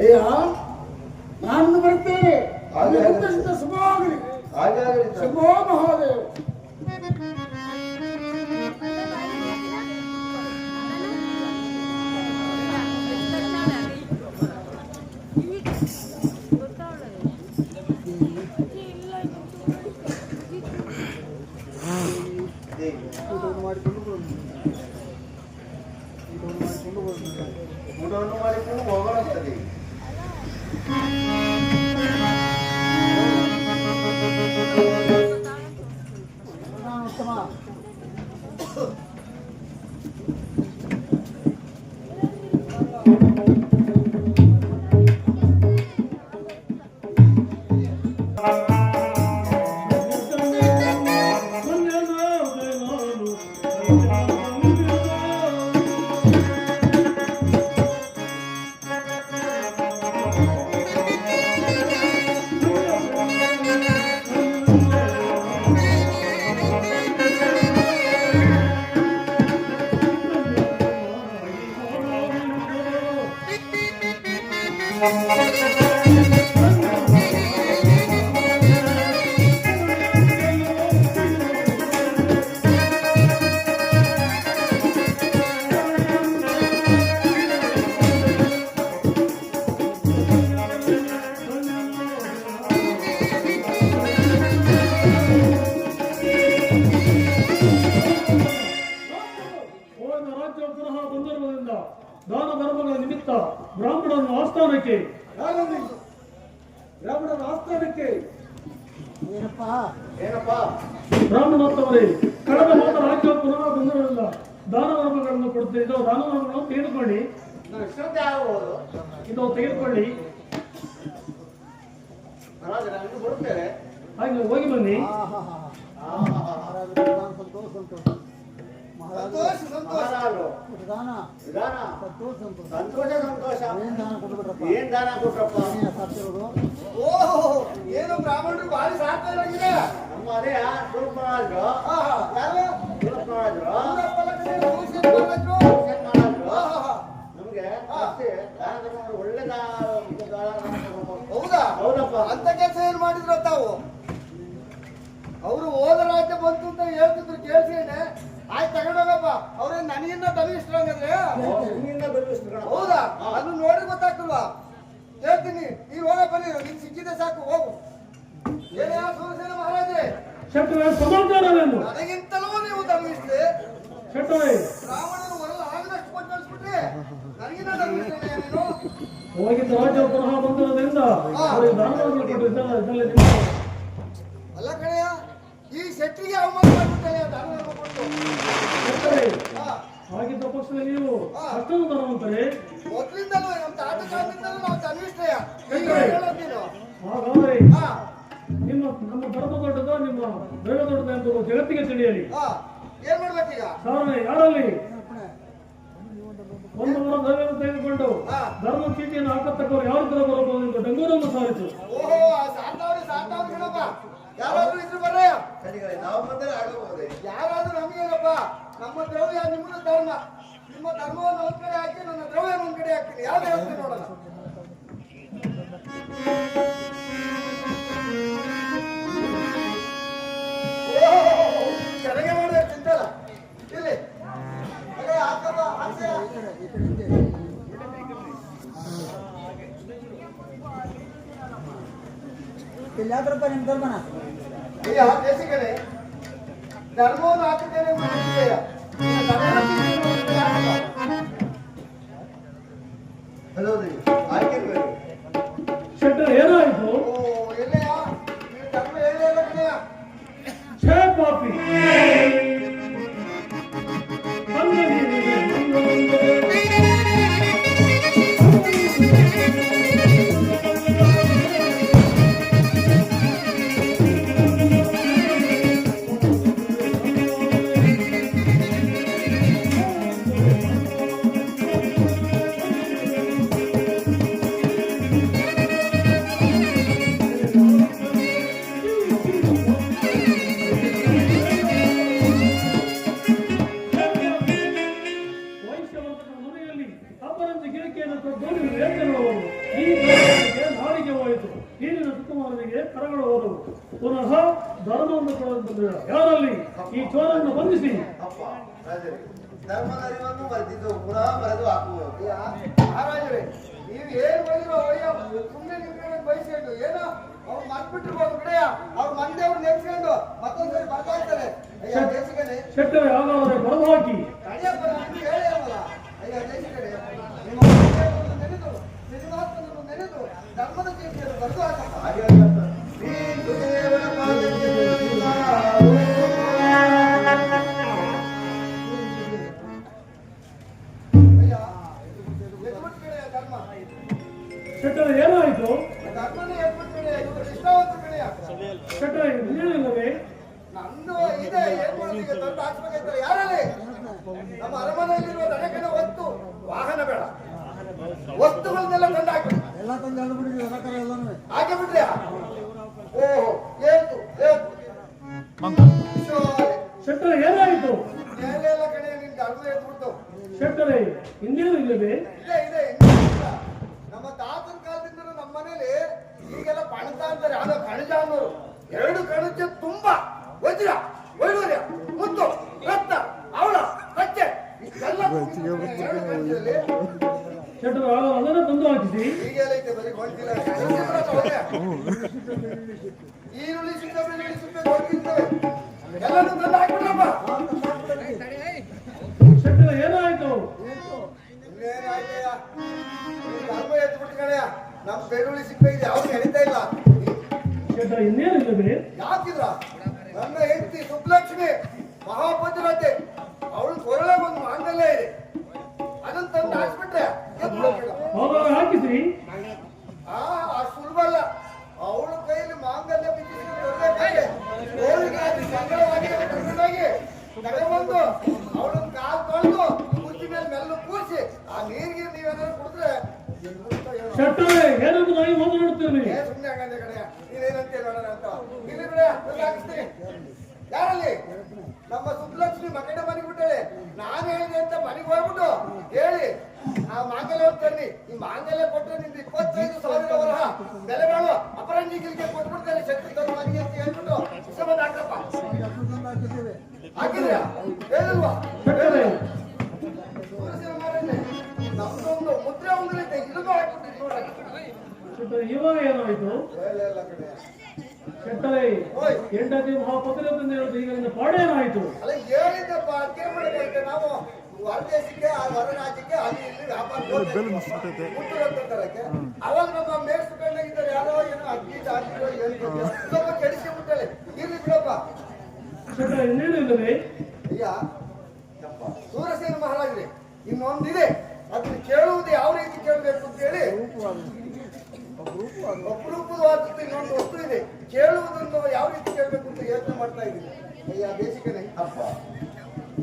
ಅಯ್ಯ, ನಾನು ಬರ್ತೇನೆ. ಶುಭವಾಗಲಿ. ಹಾಗೆ ಆಗಲಿ. ಶುಭೋ ಮಹೋದಯ. ಊಟವನ್ನು ಮಾಡಿಕೊಂಡು ಹೋಗೋಣ ಸರಿ. ಆಸ್ಥಾನಕ್ಕೆ. ಬ್ರಾಹ್ಮಣರ ಆಸ್ಥಾನಕ್ಕೆ. ಏನಪ್ಪ ಏನಪ್ಪ ಬ್ರಾಹ್ಮಣೋತ್ತಮರೇ, ಕಳೆದ ಹೋದ ರಾಜ್ಯ ಪುನಃ ಬಂಧುಗಳಿಂದ ದಾನಧರ್ಮಗಳನ್ನು ಕೊಡ್ತಿದ್ದೋ, ದಾನಧರ್ಮಗಳನ್ನು ತೆಗೆದುಕೊಳ್ಳಿ. ಶ್ರದ್ಧೆ ಆಗಬಹುದು. ಇದು ತೆಗೆದುಕೊಳ್ಳಿ. ಮಹಾರಾಜ ನಾವು ಬರುತ್ತೇವೆ. ಹಾಗೆ ಹೋಗಿ ಬನ್ನಿ. ಸಂತೋಷ ಸಂತೋಷ ಸಂತೋಷ ಸಂತೋಷ. ವಿಧಾನ ವಿಧಾನ ಸಂತೋಷ ಸಂತೋಷ. ಸಂತೋಷ ಸಂತೋಷ. ಏನ್ ದಾನ ಕೊಟ್ಬಿಟ್ರಪ್ಪ? ಏನ್ ದಾನ ಕೊಟ್ರಪ್ಪ? ಸಾಕ್ತಿರೋದು ಓಹೋ, ಏನು ಬ್ರಾಹ್ಮಣರು ಭಾರಿ ಸಾಕಾಗಿದೆ. ನಮ್ಮ ಅದೇ ಸುರಪ ಮಹಾರಾಜರು, ಯಾರು ಸುರಪ ಮಹಾರಾಜರು, ಅವರಪ್ಪ ಲಕ್ಷಣ ಭೂಷಣ್ ಮಹಾರಾಜರು. ಹುಸೇನ್ ಮಹಾರಾಜರು ಆಹಾ. ನಮ್ಗೆ ಜಾಸ್ತಿ ದಾನ ಧರ್ಮ ಒಳ್ಳೆ ಹೌದಾ? ಹೌದಪ್ಪ. ಅಂತ ಕೆಲಸ ಏನ್ ಮಾಡಿದ್ರು ತಾವು? ಅವರು ಹೋದ ರಾಜ್ಯ ಬಂತು ಅಂತ ಹೇಳ್ತಿದ್ರು, ಕೇಳ್ಸೇನೆ. ಆಯ್ತು ತಗೊಂಡೋಗಪ್ಪ. ಅವ್ರೇನ್ ನನಗಿನ್ನ ತನಿಷ್ಠರಂಗಂದ್ರೆ ನಿಮ್ಮಿಂದ ಬೆಂಬಲಿಸ್ತಾರೆ. ಹೌದಾ? ಅದನ್ನ ನೋಡಿ ಗೊತ್ತಾಗ್ತಲ್ವಾ? ಹೇಳ್ತೀನಿ, ನೀನ್ ಹೋಗಪ್ಪ. ನೀನು ನಿನ್ ಸಿಕ್ಕಿದೆ ಸಾಕು, ಹೋಗು. ಏನೇ ಸೂರ್ಯಸೇನ ಮಹಾರಾಜೆ, ಶೆಟ್ಟರೇ, ಸಮಾಚಾರವೇನು? ನನಗಿಂತಲೂ ನೀವು ತಮಿಷ್ಠೆ. ಶೆಟ್ಟರೇ, ರಾವಣನು ಹೊರಲು ಆಗದಷ್ಟು ಕೊಟ್ಟು ಕಳಿಸ್ಬಿಟ್ರೆ ನನಗಿನ್ನ ತಮಿಷ್ಠೆ ನೀನು. ಹೋಗಿದ್ದ ರಾಜ್ಯ ಪುನಃ ಬಂದಿರೋದ್ರಿಂದ ಅವರಿಗೆ ದಾನವನ್ನು ಕೊಟ್ಟಿದ್ದಲ್ಲ. ಇದರಲ್ಲಿ ನಿಮ್ಮ ಅಲ್ಲ ಕಣೆಯ, ಈ ಶೆಟ್ಟಿಗೆ ಅವಮಾನ ಮಾಡ್ಬಿಟ್ಟೆ ದಾನಧರ್ಮ ಕೊಟ್ಟು. ಶೆಟ್ಟರೇ, ಹಾ, ಆಗಿದ್ದ ಪಕ್ಷದಲ್ಲಿ ನೀವು ಅಷ್ಟೊಂದು ಧನವಂತರೇ. ಮೊದ್ಲಿಂದಲೂ ನಮ್ಮ ತಾತ ಕಾಲದಿಂದಲೂ ನಾವು ತಮಿಷ್ಠೆಯ. ಈಗ ಹೇಳೋದು ನೀನು. ಹಾಗಾದರೆ ಹಾ, ನಮ್ಮ ಧರ್ಮ ದೊಡ್ಡದ, ನಿಮ್ಮ ದೈವ ದೊಡ್ಡದ ಎಂಬುದು ಜಗತ್ತಿಗೆ ತಿಳಿಯಲಿ. ಹಾ, ಏನ್ ಮಾಡ್ಬೇಕೀಗ? ಕಾರಣ ಯಾರಲ್ಲಿ ಒಂದು ವರ ದೈವವನ್ನು ತೆಗೆದುಕೊಂಡು ಹಾ. ಧರ್ಮ ಚೀಟಿಯನ್ನು ಹಾಕತಕ್ಕವರು ಯಾವ ತರ ಬರಬಹುದು ಎಂದು ಡಂಗೂರನ್ನು ಸಾರಿತು. ಓಹೋ, ಸಾರ್ತಾವ್ರಿ ಕಣಪ್ಪ. ಯಾರಾದ್ರೂ ಇದ್ರು ಬರ್ರಯ್ಯ. ಸರಿಗಳೇ, ನಾವು ಬಂದರೆ ಆಗಬಹುದೇ? ಯಾರಾದ್ರೂ ನಮಗೇನಪ್ಪ, ನಮ್ಮ ದ್ರವ್ಯ ನಿಮ್ಮದು ಧರ್ಮ. ನಿಮ್ಮ ಧರ್ಮವನ್ನು ಒಂದ್ ಕಡೆ ಹಾಕಿ ನನ್ನ ದ್ರವ್ಯವನ್ನು ಒಂದ್ ಕಡೆ ಹಾಕ್ತೀನಿ. ಯಾವ್ದು ಹೇಳ್ತೀನಿ ನೋಡೋಣ. ಚೆನ್ನಾಗೆ ಮಾಡಿದ್ರೆ ಚಿಂತಲ್ಲ. ಇಲ್ಲಿ ಹಾಕಪ್ಪ, ಹಾಕ್ತೀಯ? ಈ ಕಡೆ ಹಿಂದೆ. ಇಲ್ಲಿ ಯಾವ್ದ್ರಪ್ಪ ನಿಮ್ ಧರ್ಮನ? ಅಯ್ಯ ದೇಶಿಕನೇ, ಧರ್ಮವನ್ನು ಹಾಕಿದ್ದೇನೆ ಮಾಡಿದ್ದೀಯ. ಹಲೋ ರೀ, ಆಯ್ಕೆ ಶೆಟ್ಟರ್, ಏನಾಯಿತು? ಓ, ಎಲ್ಲೆಯ ನೀನು ಧರ್ಮ ಹೇಳೇ ಇಲ್ಲ ಕಣೆಯ. ಛೇ ಪಾಪಿ, ಪುನಃ ಧರ್ಮವನ್ನು ಕೊಡುವಂತ ಯಾರಲ್ಲಿ ಈ ಚೋರನ್ನು ಬಂಧಿಸಿ. ಅಪ್ಪ ರಾಜರೇ, ಧರ್ಮದ ಅರಿವನ್ನು ಬರೆದಿದ್ದು ಪುನಃ ಬರೆದು ಹಾಕುವುದು. ಮಹಾರಾಜರೇ, ನೀವು ಏನ್ ಬೈರೋ ಅಯ್ಯ, ಸುಮ್ಮನೆ ನಿಮ್ಗೆ ಬಯಸ್ಕೊಂಡು ಏನೋ ಅವ್ರು ಮರ್ಬಿಟ್ಟಿರ್ಬೋದು ಬಿಡೆಯ. ಅವ್ರ ಮಂದಿ ಅವ್ರು ನೆನ್ಸ್ಕೊಂಡು ಮತ್ತೊಂದ್ಸರಿ ಬರ್ತಾ ಇರ್ತಾರೆ. ಅಯ್ಯ ದೇಶಿಕನೇ, ಶೆಟ್ಟರ್ ಯಾವ್ದಾದ್ರೆ ಬರೆದು ಹಾಕಿ. ಕಡಿಯಪ್ಪ, ನಾನು ಹೇಳೇ ಅಲ್ವಲ್ಲ. ಅಯ್ಯ ದೇಶಿಕನೇ, ನಿಮ್ಮ ಮಂದಿಯನ್ನು ನೆನೆದು ಶ್ರೀನಿವಾಸನನ್ನು ನೆನೆದು ಧರ್ಮದ ಚೀಟಿಯನ್ನು ಬರೆದು ಹಾಕಪ್ಪ. ಹಾಗೆ ಅಲ್ಲ, ಶ್ರೀ ಗುರುದೇವನ ಪಾದಕ್ಕೆ ನಮಸ್ಕಾರ. ಶೆಟ್ಟರ್, ಏನಾಯಿತು? ಧರ್ಮನೇ ಎದ್ಬಿಟ್ಟು ಕಡೆಯ, ಇವರು ನಿಷ್ಠಾವಂತ ಕಡೆಯ. ಶೆಟ್ಟರ್, ಇಲ್ಲವೇ? ನಂದು ಇದೆ, ಏನ್ ಮಾಡೋದೀಗ ತಂದು ಹಾಕ್ಬೇಕಾಯ್ತಾರೆ. ಯಾರಲ್ಲಿ ನಮ್ಮ ಅರಮನೆಯಲ್ಲಿರುವ ದನಕನ ವಸ್ತು ವಾಹನ ಬೇಡ, ವಸ್ತುಗಳನ್ನೆಲ್ಲ ತಂದು ಹಾಕಿ ಎಲ್ಲ ತಂದು ಎರಡು ಬಿಡಿ ಎಲ್ಲಾಕರ ಎಲ್ಲನೂ ಹಾಗೆ ಬಿಡ್ರಿ. ಓಹೋ, ಏತು ಏತು ಶೆಟ್ಟರ್, ಏನಾಯಿತು? ಮೇಲೆ ಎಲ್ಲ ಕಡೆ ನಿಮ್ಗೆ ಅರ್ಧ ಎದ್ಬಿಡ್ತು. ಶೆಟ್ಟರೇ, ಇನ್ನೇನು ಇಲ್ಲವೇ? ಇದೆ ಇದೆ, ಇನ್ನೂ ಇಲ್ಲ. ನಮ್ಮ ತಾತನ ಕಾಲದಿಂದಲೂ ನಮ್ಮ ಮನೇಲಿ ಈಗೆಲ್ಲ ಪಣಜ ಅಂತಾರೆ. ಆಗ ಕಣಜ ಅನ್ನೋರು ಎರಡು ಕಣಜ ತುಂಬಾ ವಜ್ರ, ವೈಡೂರ್ಯ, ಮುತ್ತು, ರತ್ನ, ಅವಳ, ಕಚ್ಚೆ ಇಷ್ಟೆಲ್ಲ ಶೆಟ್ಟರ್, ಅದನ್ನು ತಂದು ಹಾಕಿಸಿ. ಈಗೆಲ್ಲ ಐತೆ ಬರೀ ಗೊಂತಿಲ್ಲ. ಈರುಳ್ಳಿ ಸಿಕ್ಕಬೇಡಿ, ಸುಮ್ಮನೆ ಗೊಂತಿರ್ತವೆ. ಎಲ್ಲರೂ ತಂದು ಹಾಕ್ಬಿಟ್ರಪ್ಪ. ಶೆಟ್ಟರ್, ಏನಾಯ್ತು? ಇನ್ನೇನು ಆಯ್ತಯ್ಯ, ಧರ್ಮ ಎತ್ಬಿಟ್ಟು ಬೆಳ್ಳುಳ್ಳಿ ಸಿಪ್ಪೆ ಇದೆ ಯಾವ್ದು ನಡೀತಾ ಇಲ್ಲ. ಶೆಟ್ಟ ಇನ್ನೇನಿಲ್ಲವೇ? ಯಾಕಿದ್ರ ನನ್ನ ಹೆಂಡತಿ ಸುಬ್ಲಕ್ಷ್ಮಿ ಮಹಾಪತಿರತೆ, ಅವಳು ಕೊರಳಾಗ ಒಂದು ಮಾಂಗಲ್ಯ ಇದೆ, ಅದನ್ನ ತಂದು ಹಾಕ್ಬಿಟ್ರೆ ಹಾಗಾದ್ರೆ ಹಾಕಿದ್ರಿ? ಸುಲಭ ಅಲ್ಲ. ಅವಳ ಕೈಯಲ್ಲಿ ಮಾಂಗಲ್ಯ ತಗೊಂಡ್ಬಂದು ಅವಳನ್ನ ಕಾಲು ತೊಳೆದು ಕುರ್ಚಿ ಮೇಲೆ ಮೆಲ್ಲ ಕೂರಿಸಿ ಆ ನೀರಿಗೆ ನೀವೇನಾದ್ರು ಕುಡಿದ್ರೆ ಶೆಟ್ಟರೇ ಏನಂತ ನಾವು ಮಾತನಾಡುತ್ತೇವೆ? ಸುಮ್ಮನೆ ಹಂಗಂದೆ ಕಡೆ ನೀನೇನಂತ ನೋಡೋಣ ಅಂತ ಇಲ್ಲಿ ಬಿಡ ಹಾಕಿಸ್ತೀನಿ. ಯಾರಲ್ಲಿ ನಮ್ಮ ಸುಬ್ಲಕ್ಷ್ಮಿ ಮಗಡೆ ಮನೆಗೆ ಬಿಟ್ಟಾಳೆ. ನಾನು ಹೇಳಿದೆ ಅಂತ ಮನೆಗೆ ಹೋಗ್ಬಿಟ್ಟು ಹೇಳಿ ಆ ಮಾಂಗಲ್ಯ ತನ್ನಿ. ಈ ಮಾಂಗಲ್ಯ ಕೊಟ್ಟರೆ ನಿಮ್ದು 25,000 ವರಹ ಬೆಲೆ ಬಾಳು ಅಪರಂಜಿಗೆ ಕೊಟ್ಬಿಡ್ತಾರೆ ಶಕ್ತಿ ತರೋ ಮನೆಗೆ ಅಂತ ಹೇಳ್ಬಿಟ್ಟು ಸಂಬಂಧ ಹಾಕಪ್ಪ. ಹಾಕಿದ್ಯಾ ಹೇಳಿಲ್ವಾ? ನಮ್ದೊಂದು ಮುದ್ರೆ ಒಂದೈತೆ ಇದನ್ನು ಹಾಕ್ಬಿಟ್ಟು ನೋಡ. ಇವಾಗ ಏನಾಯ್ತು? ಶೆಟ್ಟರೇ ಹೆಂಡತಿ ಮಹಾಪತಿರತೆ ಹೇಳುದು ಈಗ ನಿನ್ನ ಪಾಡ ಏನಾಯ್ತು? ಅಲ್ಲ ಹೇಳಿದ್ದಪ್ಪ ಕೇಳ್ಬಿಡಕ್ಕೆ ನಾವು ಹೊರದೇಶಕ್ಕೆ ಹೊರ ರಾಜ್ಯಕ್ಕೆ ಅಲ್ಲಿ ಇಲ್ಲಿ ವ್ಯಾಪಾರ ಅವಾಗ ನಮ್ಮ ಮೇಲ್ಸುಕಂಡಾಗಿದ್ದಾರೆ ಯಾರೋ ಏನೋ ಅಕ್ಕಿ ಜಾತಿಗಳು ಸ್ವಲ್ಪ ಕೆಡಿಸಿ ಬಿಟ್ಟಲೆ ಇರ್ಲಿ ಬಿಡಪ್ಪ. ಶೆಟ್ಟ ಇನ್ನೇನು ಇಲ್ಲವೇ? ಅಯ್ಯ ಸೂರಸೇನ ಮಹಾರಾಜ್ರಿ ಇನ್ನೊಂದಿದೆ, ಅದನ್ನ ಕೇಳುವುದು ಯಾವ ರೀತಿ ಕೇಳಬೇಕು ಅಂತ ಹೇಳಿ ಅಪರೂಪವಾದದ್ದು ಇನ್ನೊಂದು ವಸ್ತು ಇದೆ. ಕೇಳುವುದನ್ನು ಯಾವ ರೀತಿ ಕೇಳಬೇಕು ಅಂತ ಯೋಚನೆ ಮಾಡ್ತಾ ಇದ್ದೀನಿ. ಅಯ್ಯ ದೇಶಿಕನೇ ಅಪ್ಪ,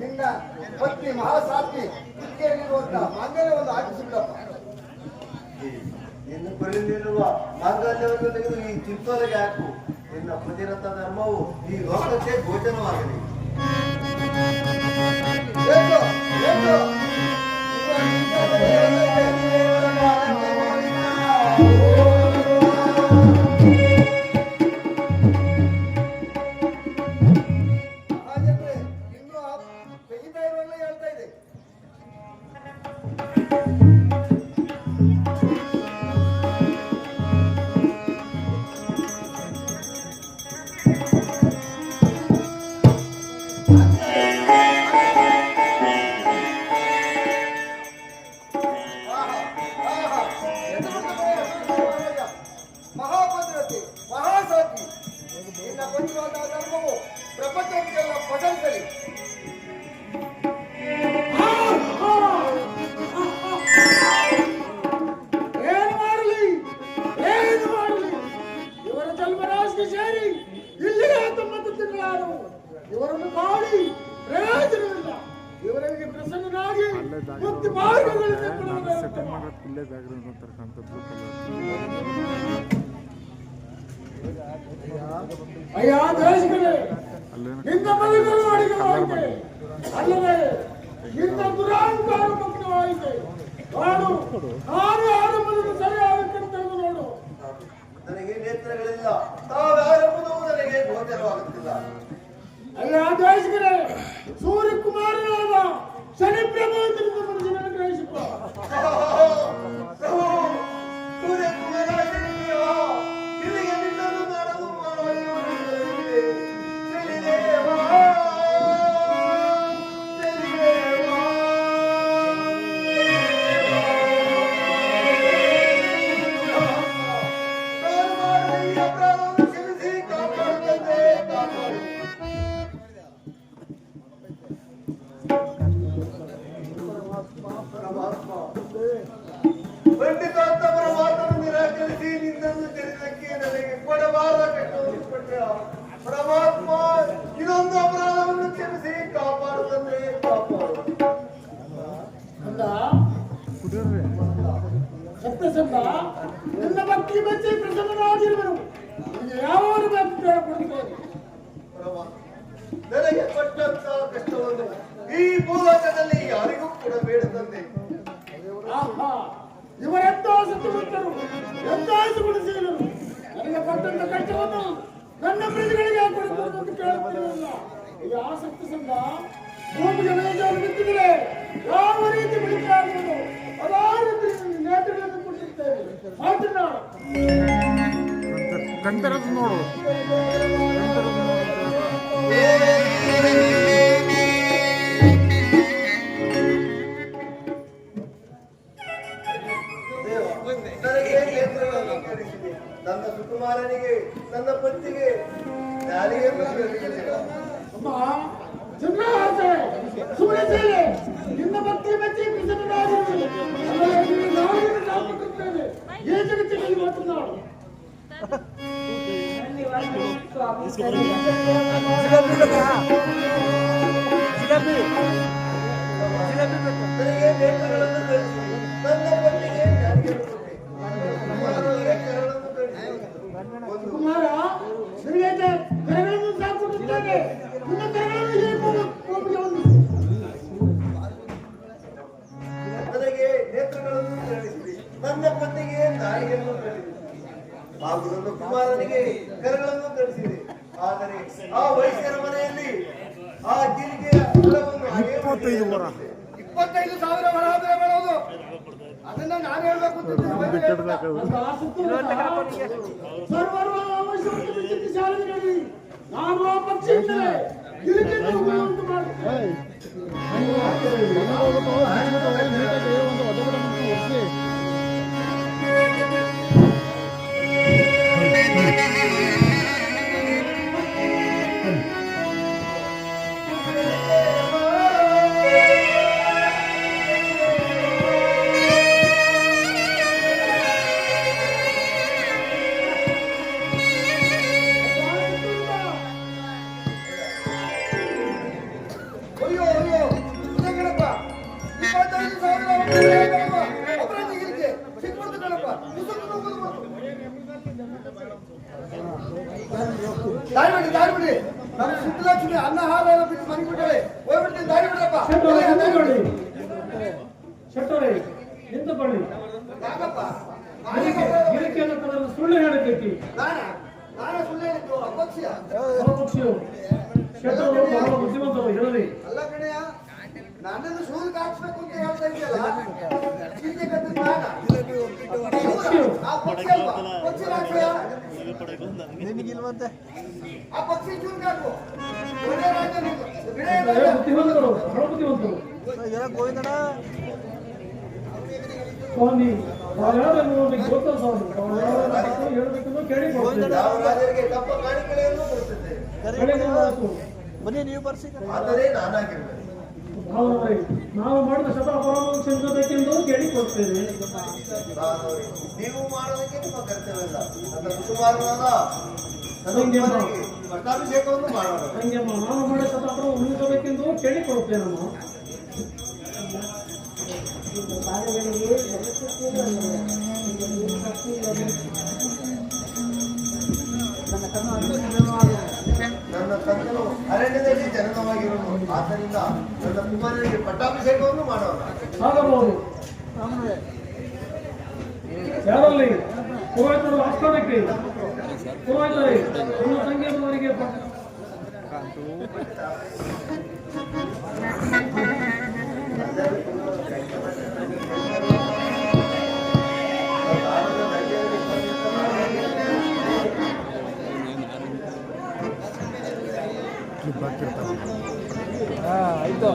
ನಿನ್ನ ಪತ್ನಿ ಮಹಾಸಾಧ್ವಿ ಕುತ್ತಿಗೆಯಲ್ಲಿರುವಂತ ಮಾಂಗಲ್ಯ ಒಂದು ಹಾಕಿಸಿಬಿಡಪ್ಪ. ಇನ್ನು ಬರಲಿರುವ ಮಾಂಗಲ್ಯವನ್ನು ತೆಗೆದು ಈ ಚಿಂತೋಲೆಗೆ ಹಾಕು. ನಿನ್ನ ಪ್ರತಿರಥ ಧರ್ಮವು ಈ ಲೋಕಕ್ಕೆ ಗೋಚರವಾಗಲಿ. ಮಹಾಭದ್ರತೆ ಮಹಾಸಾಧ್ವಿ ನಿನ್ನ ಬಂದಿರುವಂತಹ ಧರ್ಮವು ಪ್ರಪಂಚಕ್ಕೆಲ್ಲ ಪಸರಿಸಲಿ. ಏನು ಮಾಡಲಿ ಇವರ ಜನ್ಮರಾಶಿಗೆ ಸೇರಿ ಇಲ್ಲಿಗೆ 19 ತಿಂಗಳಾದವು. ಇವರನ್ನು ಕಾಡಿ ಪ್ರಯೋಜನವಿಲ್ಲ. ಇವರಿಗೆ ಪ್ರಸನ್ನನಾಗಿ ಮುಕ್ತಿ ಮಾರ್ಗಗಳಿಂದ ಅಯ್ಯ ದೇಶಗಳೇ, ನಿನ್ನ ಮಗಗಳು ಅಡಿಗವಾಯಿತೆ ಅಲ್ಲದೆ ನಿನ್ನ ದುರಾಂಕಾರ ಮುಖ್ಯವಾಯಿತೆ. ನೋಡು, ನಾನು ಆರಂಭದಲ್ಲಿ ಸರಿಯಾದ ಕರ್ತವ್ಯ ನೋಡು. ನನಗೆ ನೇತ್ರಗಳಿಲ್ಲ, ತಾವ್ಯಾರೆಂಬುದು ನನಗೆ ಗೋಚರವಾಗುತ್ತಿಲ್ಲ. ಅಯ್ಯ ದೇಶಗಳೇ, ಸೂರ್ಯಕುಮಾರನಾದ ಶನಿ ಪ್ರಭಾವದಿಂದ ಮನುಷ್ಯನನ್ನು ಗ್ರಹಿಸಿಕೊ. ಇಲ್ಲಿಗೆ ನಿನ್ನನ್ನು ಮಾಡಲು ಪಂಡಿತಾತ್ಮರ ಮಾತನ್ನು ನಿರಾಕರಿಸಿ ನಿನ್ನನ್ನು ಜನಿಸಕ್ಕೆ ನನಗೆ ಕೊಡಬಾರದ ಕಷ್ಟವನ್ನು ಕೊಟ್ಟೆ. ಪರಮಾತ್ಮ ಇದೊಂದು ಅಪರಾಧವನ್ನು ಕ್ಷಮಿಸಿ ಕಾಪಾಡುತ್ತದೆ, ಕಾಪಾಡು. ಸತ್ಯಸಂಧ ನಿನ್ನ ಭಕ್ತಿ ಮೆಚ್ಚಿ ಪ್ರಸನ್ನನಾಗಿರುವನು. ನಿನಗೆ ಯಾವ ಭಕ್ತಿ ಕೊಡುತ್ತೇನೆ. ನನಗೆ ಕೊಟ್ಟಂತ ಕಷ್ಟವನ್ನು ಈ ಭೂಲೋಕದಲ್ಲಿ ಯಾರಿಗೂ ಕೂಡ ಬೇಡದಂತೆ. ಇವರೆಂತ ಸತ್ಯವಂತರು, ಎಂತ ಸುಗುಣಶೀಲರು. ನನಗೆ ಕೊಟ್ಟಂತ ಕಷ್ಟವನ್ನು ನನ್ನ ಪ್ರಜೆಗಳಿಗೆ ಕೊಡುವುದು ಅಂತ ಕೇಳುತ್ತಿರಲಿಲ್ಲ. ಈಗ ಆಸಕ್ತಿ ಸಂಘ ಭೂಮಿಗೆ ಮೇಜಾರು ಬಿತ್ತಿದರೆ ಯಾವ ರೀತಿ ಬೆಳೀತಾ ಆಗುವುದು ಅದೇ ರೀತಿ ನೇತೃಗಳನ್ನು ಕೊಟ್ಟಿರ್ತೇವೆ. ಮಾತನಾಡು ಕಂತರದ್ದು ನೋಡು. ನನಗೆ ನೇತ್ರಗಳನ್ನು ನನ್ನ ಸುಕುಮಾರನಿಗೆ ನನ್ನ ಪತಿಗೆ ಯಾರಿಗೆಲ್ಲ ಅಮ್ಮ ಚಂದ್ರಹಾಸೆ ಸುಮ್ಮನೆ ಸೇರಿ ನಿನ್ನ ಭಕ್ತಿ ಮೆಚ್ಚಿ ಪ್ರಸನ್ನನಾಗಿರುವೆ. ಆಮೇಲೆ ನಿನ್ನ ನಾಡಿನ ನಾಮಕರ್ತೇನೆ ಈ ಜಗತ್ತಿನಲ್ಲಿ ಮಾತನಾಡು. ನನಗೆ ನೇತ್ರಗಳನ್ನು ಕಳಿಸಿ ನನ್ನ ಪತಿಗೆ ಯಾರಿಗೆ ಕೊಟ್ಟೆ ಕುಮಾರನಿಗೆ ಕರಳನ್ನು ಕಳಿಸಿ ಒಂದು ಕುಮಾರ ನಿನಗೆ ಕರೆಗಳನ್ನು ಸಾಕುತ್ತೇನೆ. ನಿನ್ನ ಕರೆಗಳನ್ನು ಹೀಗೆ ಕೋಪಿಗೆ ಹೊಂದಿಸಿ. ನನಗೆ ನೇತ್ರಗಳನ್ನು ಕಳಿಸಿ ನನ್ನ ಪತಿಗೆ ನಾಯಿಯನ್ನು ಕಳಿಸಿ ಹಾಗೂ ನನ್ನ ಕುಮಾರನಿಗೆ ಕರಗಳನ್ನು ಕಳಿಸಿದೆ. ಆದರೆ ಆ ವೈಶ್ಯರ ಮನೆಯಲ್ಲಿ ಆ ಗಿರಿಗೆಯ ಫಲವನ್ನು ಹಾಗೆ 25,000 ವರಾದರೆ ಮಾಡೋದು ಅದನ್ನ ನಾನು ಹೇಳ್ಬೇಕು ಸರ್ವರ್ವ ಅವಶ್ಯಕತೆ ಬಿಚ್ಚಿಟ್ಟು ಶಾಲೆಗಳಲ್ಲಿ ನಾನು ಆ ಪಕ್ಷಿಯಿಂದಲೇ ಗಿರಿಕೆಯನ್ನು ಉಂಟು ಮಾಡುತ್ತೇನೆ. ಅಯ್ಯೋ ಅಯ್ಯೋ ಕಣಪ್ಪ 25,000 ಅಪರಾಧಿ ಗಿರಿಕೆ ಸಿಕ್ಬಿಡ್ತು ಕಣಪ್ಪ. ದಾರಿ ಬಿಡಿ ನಮ್ಮ ಸಿದ್ದಲಕ್ಷ್ಮಿ ಅನ್ನ ಹಾರ ಎಲ್ಲ ಬಿಟ್ಟು ಮನೆ ಬಿಟ್ಟಳೆ ಹೋಗ್ಬಿಡ್ತೀನಿ. ದಾರಿ ಬಿಡಪ್ಪ. ಶೆಟ್ಟರೆ ನಿಂತುಕೊಳ್ಳಿ. ಯಾಕಪ್ಪ ಗಿರಿಕೆಯನ್ನು ಕರೆದು ಸುಳ್ಳು ಹೇಳಬೇಕು. ನಾನೇ ಸುಳ್ಳು ಹೇಳಿದ್ದು ಅಪಕ್ಷಿಯ ಪಕ್ಷಿಯು ಶೆಟ್ಟರು ಬಹಳ ಬುದ್ಧಿವಂತರು ಹೇಳಲಿ. ಅಲ್ಲ ಕಡೆಯ ನನ್ನನ್ನು ಸೂರ್ಯಕ್ಕೆ ಹಾಕ್ಸ್ಬೇಕು ಅಂತ ಹೇಳ್ತಾ ಇದೆಯಲ್ಲ ಚಿಂತೆ ಕದ್ದು ಬೇಡ. ಆ ಪಕ್ಷಿ ಅಲ್ವಾ ಪಕ್ಷಿ ಹಾಕ್ಸಯ್ಯ. ನಿನಗಿಲ್ವಂತೆ ಆ ಪಕ್ಷಿ ಚೂರ್ಗೆ ಹಾಕು. ಒಳ್ಳೆ ರಾಜ್ಯ ನಿಮ್ದು. ಬುದ್ಧಿವಂತರು ಬಹಳ ಬುದ್ಧಿವಂತರು. ಗೋವಿಂದಣ್ಣ ಸ್ವಾಮಿ ಯಾವ್ಯಾವ ಗೊತ್ತ ಸ್ವಾಮಿ ಹೇಳ್ಬೇಕಂದ್ರೆ ಕೇಳಿಕೊಡ್ತೇವೆ. ಯಾವ ರಾಜರಿಗೆ ತಪ್ಪ ಕಾಣಿಕೆಗಳನ್ನು ಕೊಡುತ್ತಿದ್ದೇವೆ. ಬನ್ನಿ ನೀವು ಬರ್ಸಿ. ಆದರೆ ನಾನಾಗಿರುವೆ. ನಾವು ಮಾಡಿದ ಶತಾಪರಾಮ ಚೆಂದಬೇಕೆಂದು ಕೇಳಿಕೊಡ್ತೇವೆ. ನೀವು ಮಾಡೋದಕ್ಕೆ ನಿಮ್ಮ ಕರ್ತವ್ಯವಲ್ಲ. ನನ್ನ ಕುಟುಂಬಾರನಾದ ನನ್ನ ಕುಮಾರನಿಗೆ ಪಟ್ಟಾಭಿಷೇಕವನ್ನು ಮಾಡೋಣ. ಹಂಗೆಮ್ಮ ನಾವು ಮಾಡಿದ ಶತಾಪರಾಮ ಉಳಿಸಬೇಕೆಂದು ಕೇಳಿಕೊಡ್ತೇನಮ್ಮ. ನನ್ನ ತಂದೆಯು ಅರಣ್ಯದಲ್ಲಿ ಜನನವಾಗಿರುವುದು. ಆದ್ದರಿಂದ ನನ್ನ ಕುಮಾರನಿಗೆ ಪಟ್ಟಾಭಿಷೇಕವನ್ನು ಮಾಡೋಣ. ಆಗಬಹುದು. ಯಾರಲ್ಲಿ ಪುರೋಹಿತರು ಆಸ್ಥಾನಕ್ಕೆ ಪುರೋಹಿತರೇ ನಿಮ್ಮ ತಂಗಿಯವರಿಗೆ ಆಯ್ತು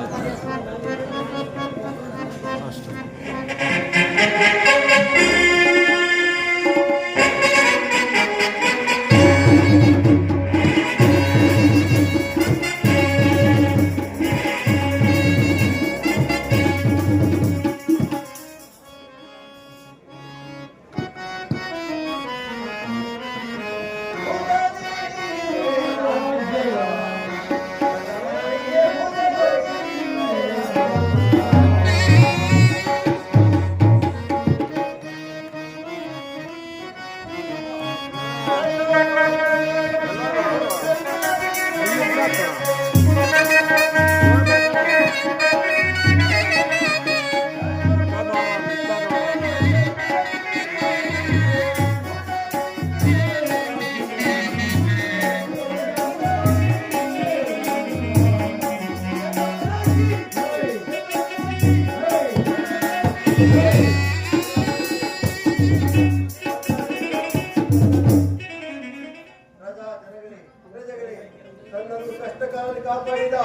ನನ್ನನ್ನು ಕಷ್ಟ ಕಾಲದಲ್ಲಿ ಕಾಪಾಡಿದ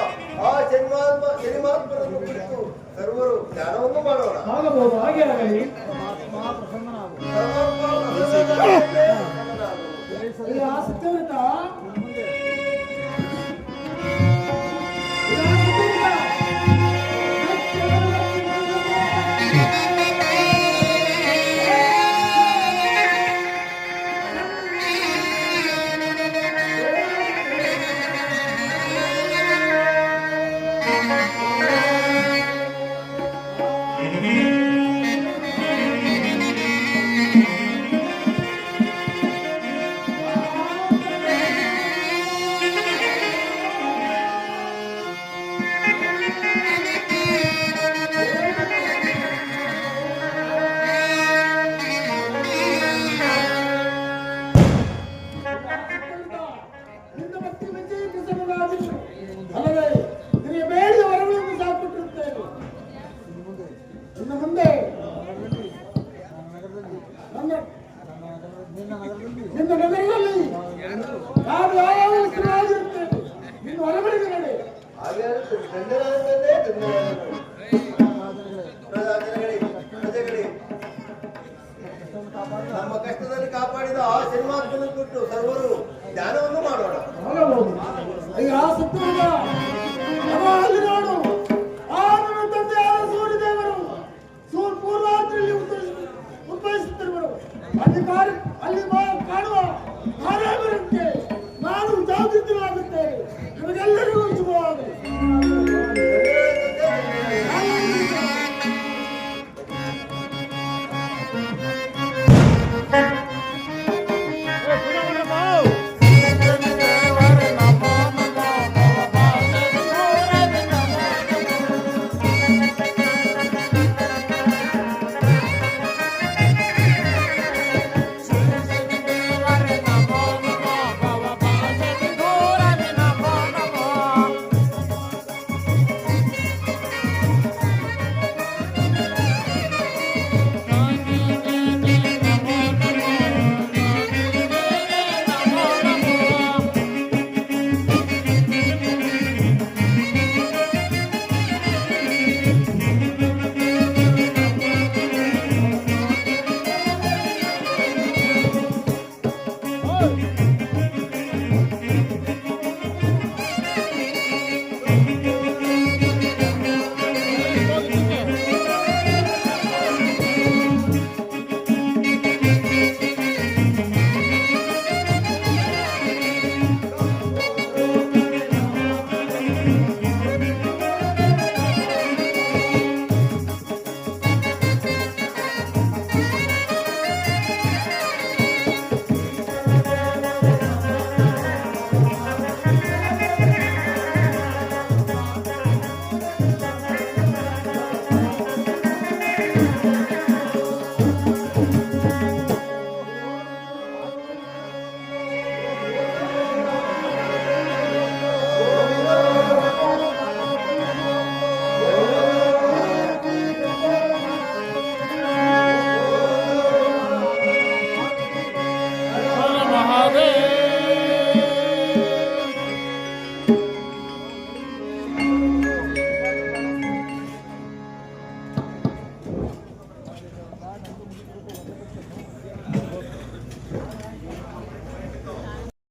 ಆ ಜನ್ಮಾತ್ಮರನ್ನು ಕುರಿತು ಸರ್ವರು ಧ್ಯಾನವನ್ನು ಮಾಡೋಣ. ಆಗಬಹುದು. ಹಾಗೆ ಆಗಲಿ. ಪರಮಾತ್ಮ ನಿನ್ನ ನಗರದಲ್ಲಿ ನಾನು ಯಾವ ಸ್ಥಳವಾಗಿರುತ್ತೇನೆ ನಿನ್ನ ಹೊರಗಡೆಗೆ ನಡೆ. ಹಾಗೆ ಧನ್ಯರಾದಂತೆ ಧನ್ಯರಾದನು. ಪ್ರಜೆಗಳೇ, ನಮ್ಮ ಕಷ್ಟದಲ್ಲಿ ಕಾಪಾಡಿದ ಆ ಶನಿಮಾತ್ಮನ ಕೊಟ್ಟು ಸರ್ವರು ಧ್ಯಾನವನ್ನು ಮಾಡೋಣ. ಅಯ್ಯ ಸತ್ಯದ ಅಲ್ಲಿ ನೋಡು, ಆ ನನ್ನ ತಂದೆಯಾದ ಸೂರ್ಯದೇವರು ಪೂರ್ವಾತ್ರಿಯಲ್ಲಿ ಉದ್ಭವಿಸುತ್ತಿರುವರು. ಅಲ್ಲಿ ಕಾಣುವ ಕಾರ್ಯಕ್ರಮಕ್ಕೆ ನಾನು ಜಾಗೃತನಾಗುತ್ತೇನೆ. ನಿಮಗೆಲ್ಲರಿಗೂ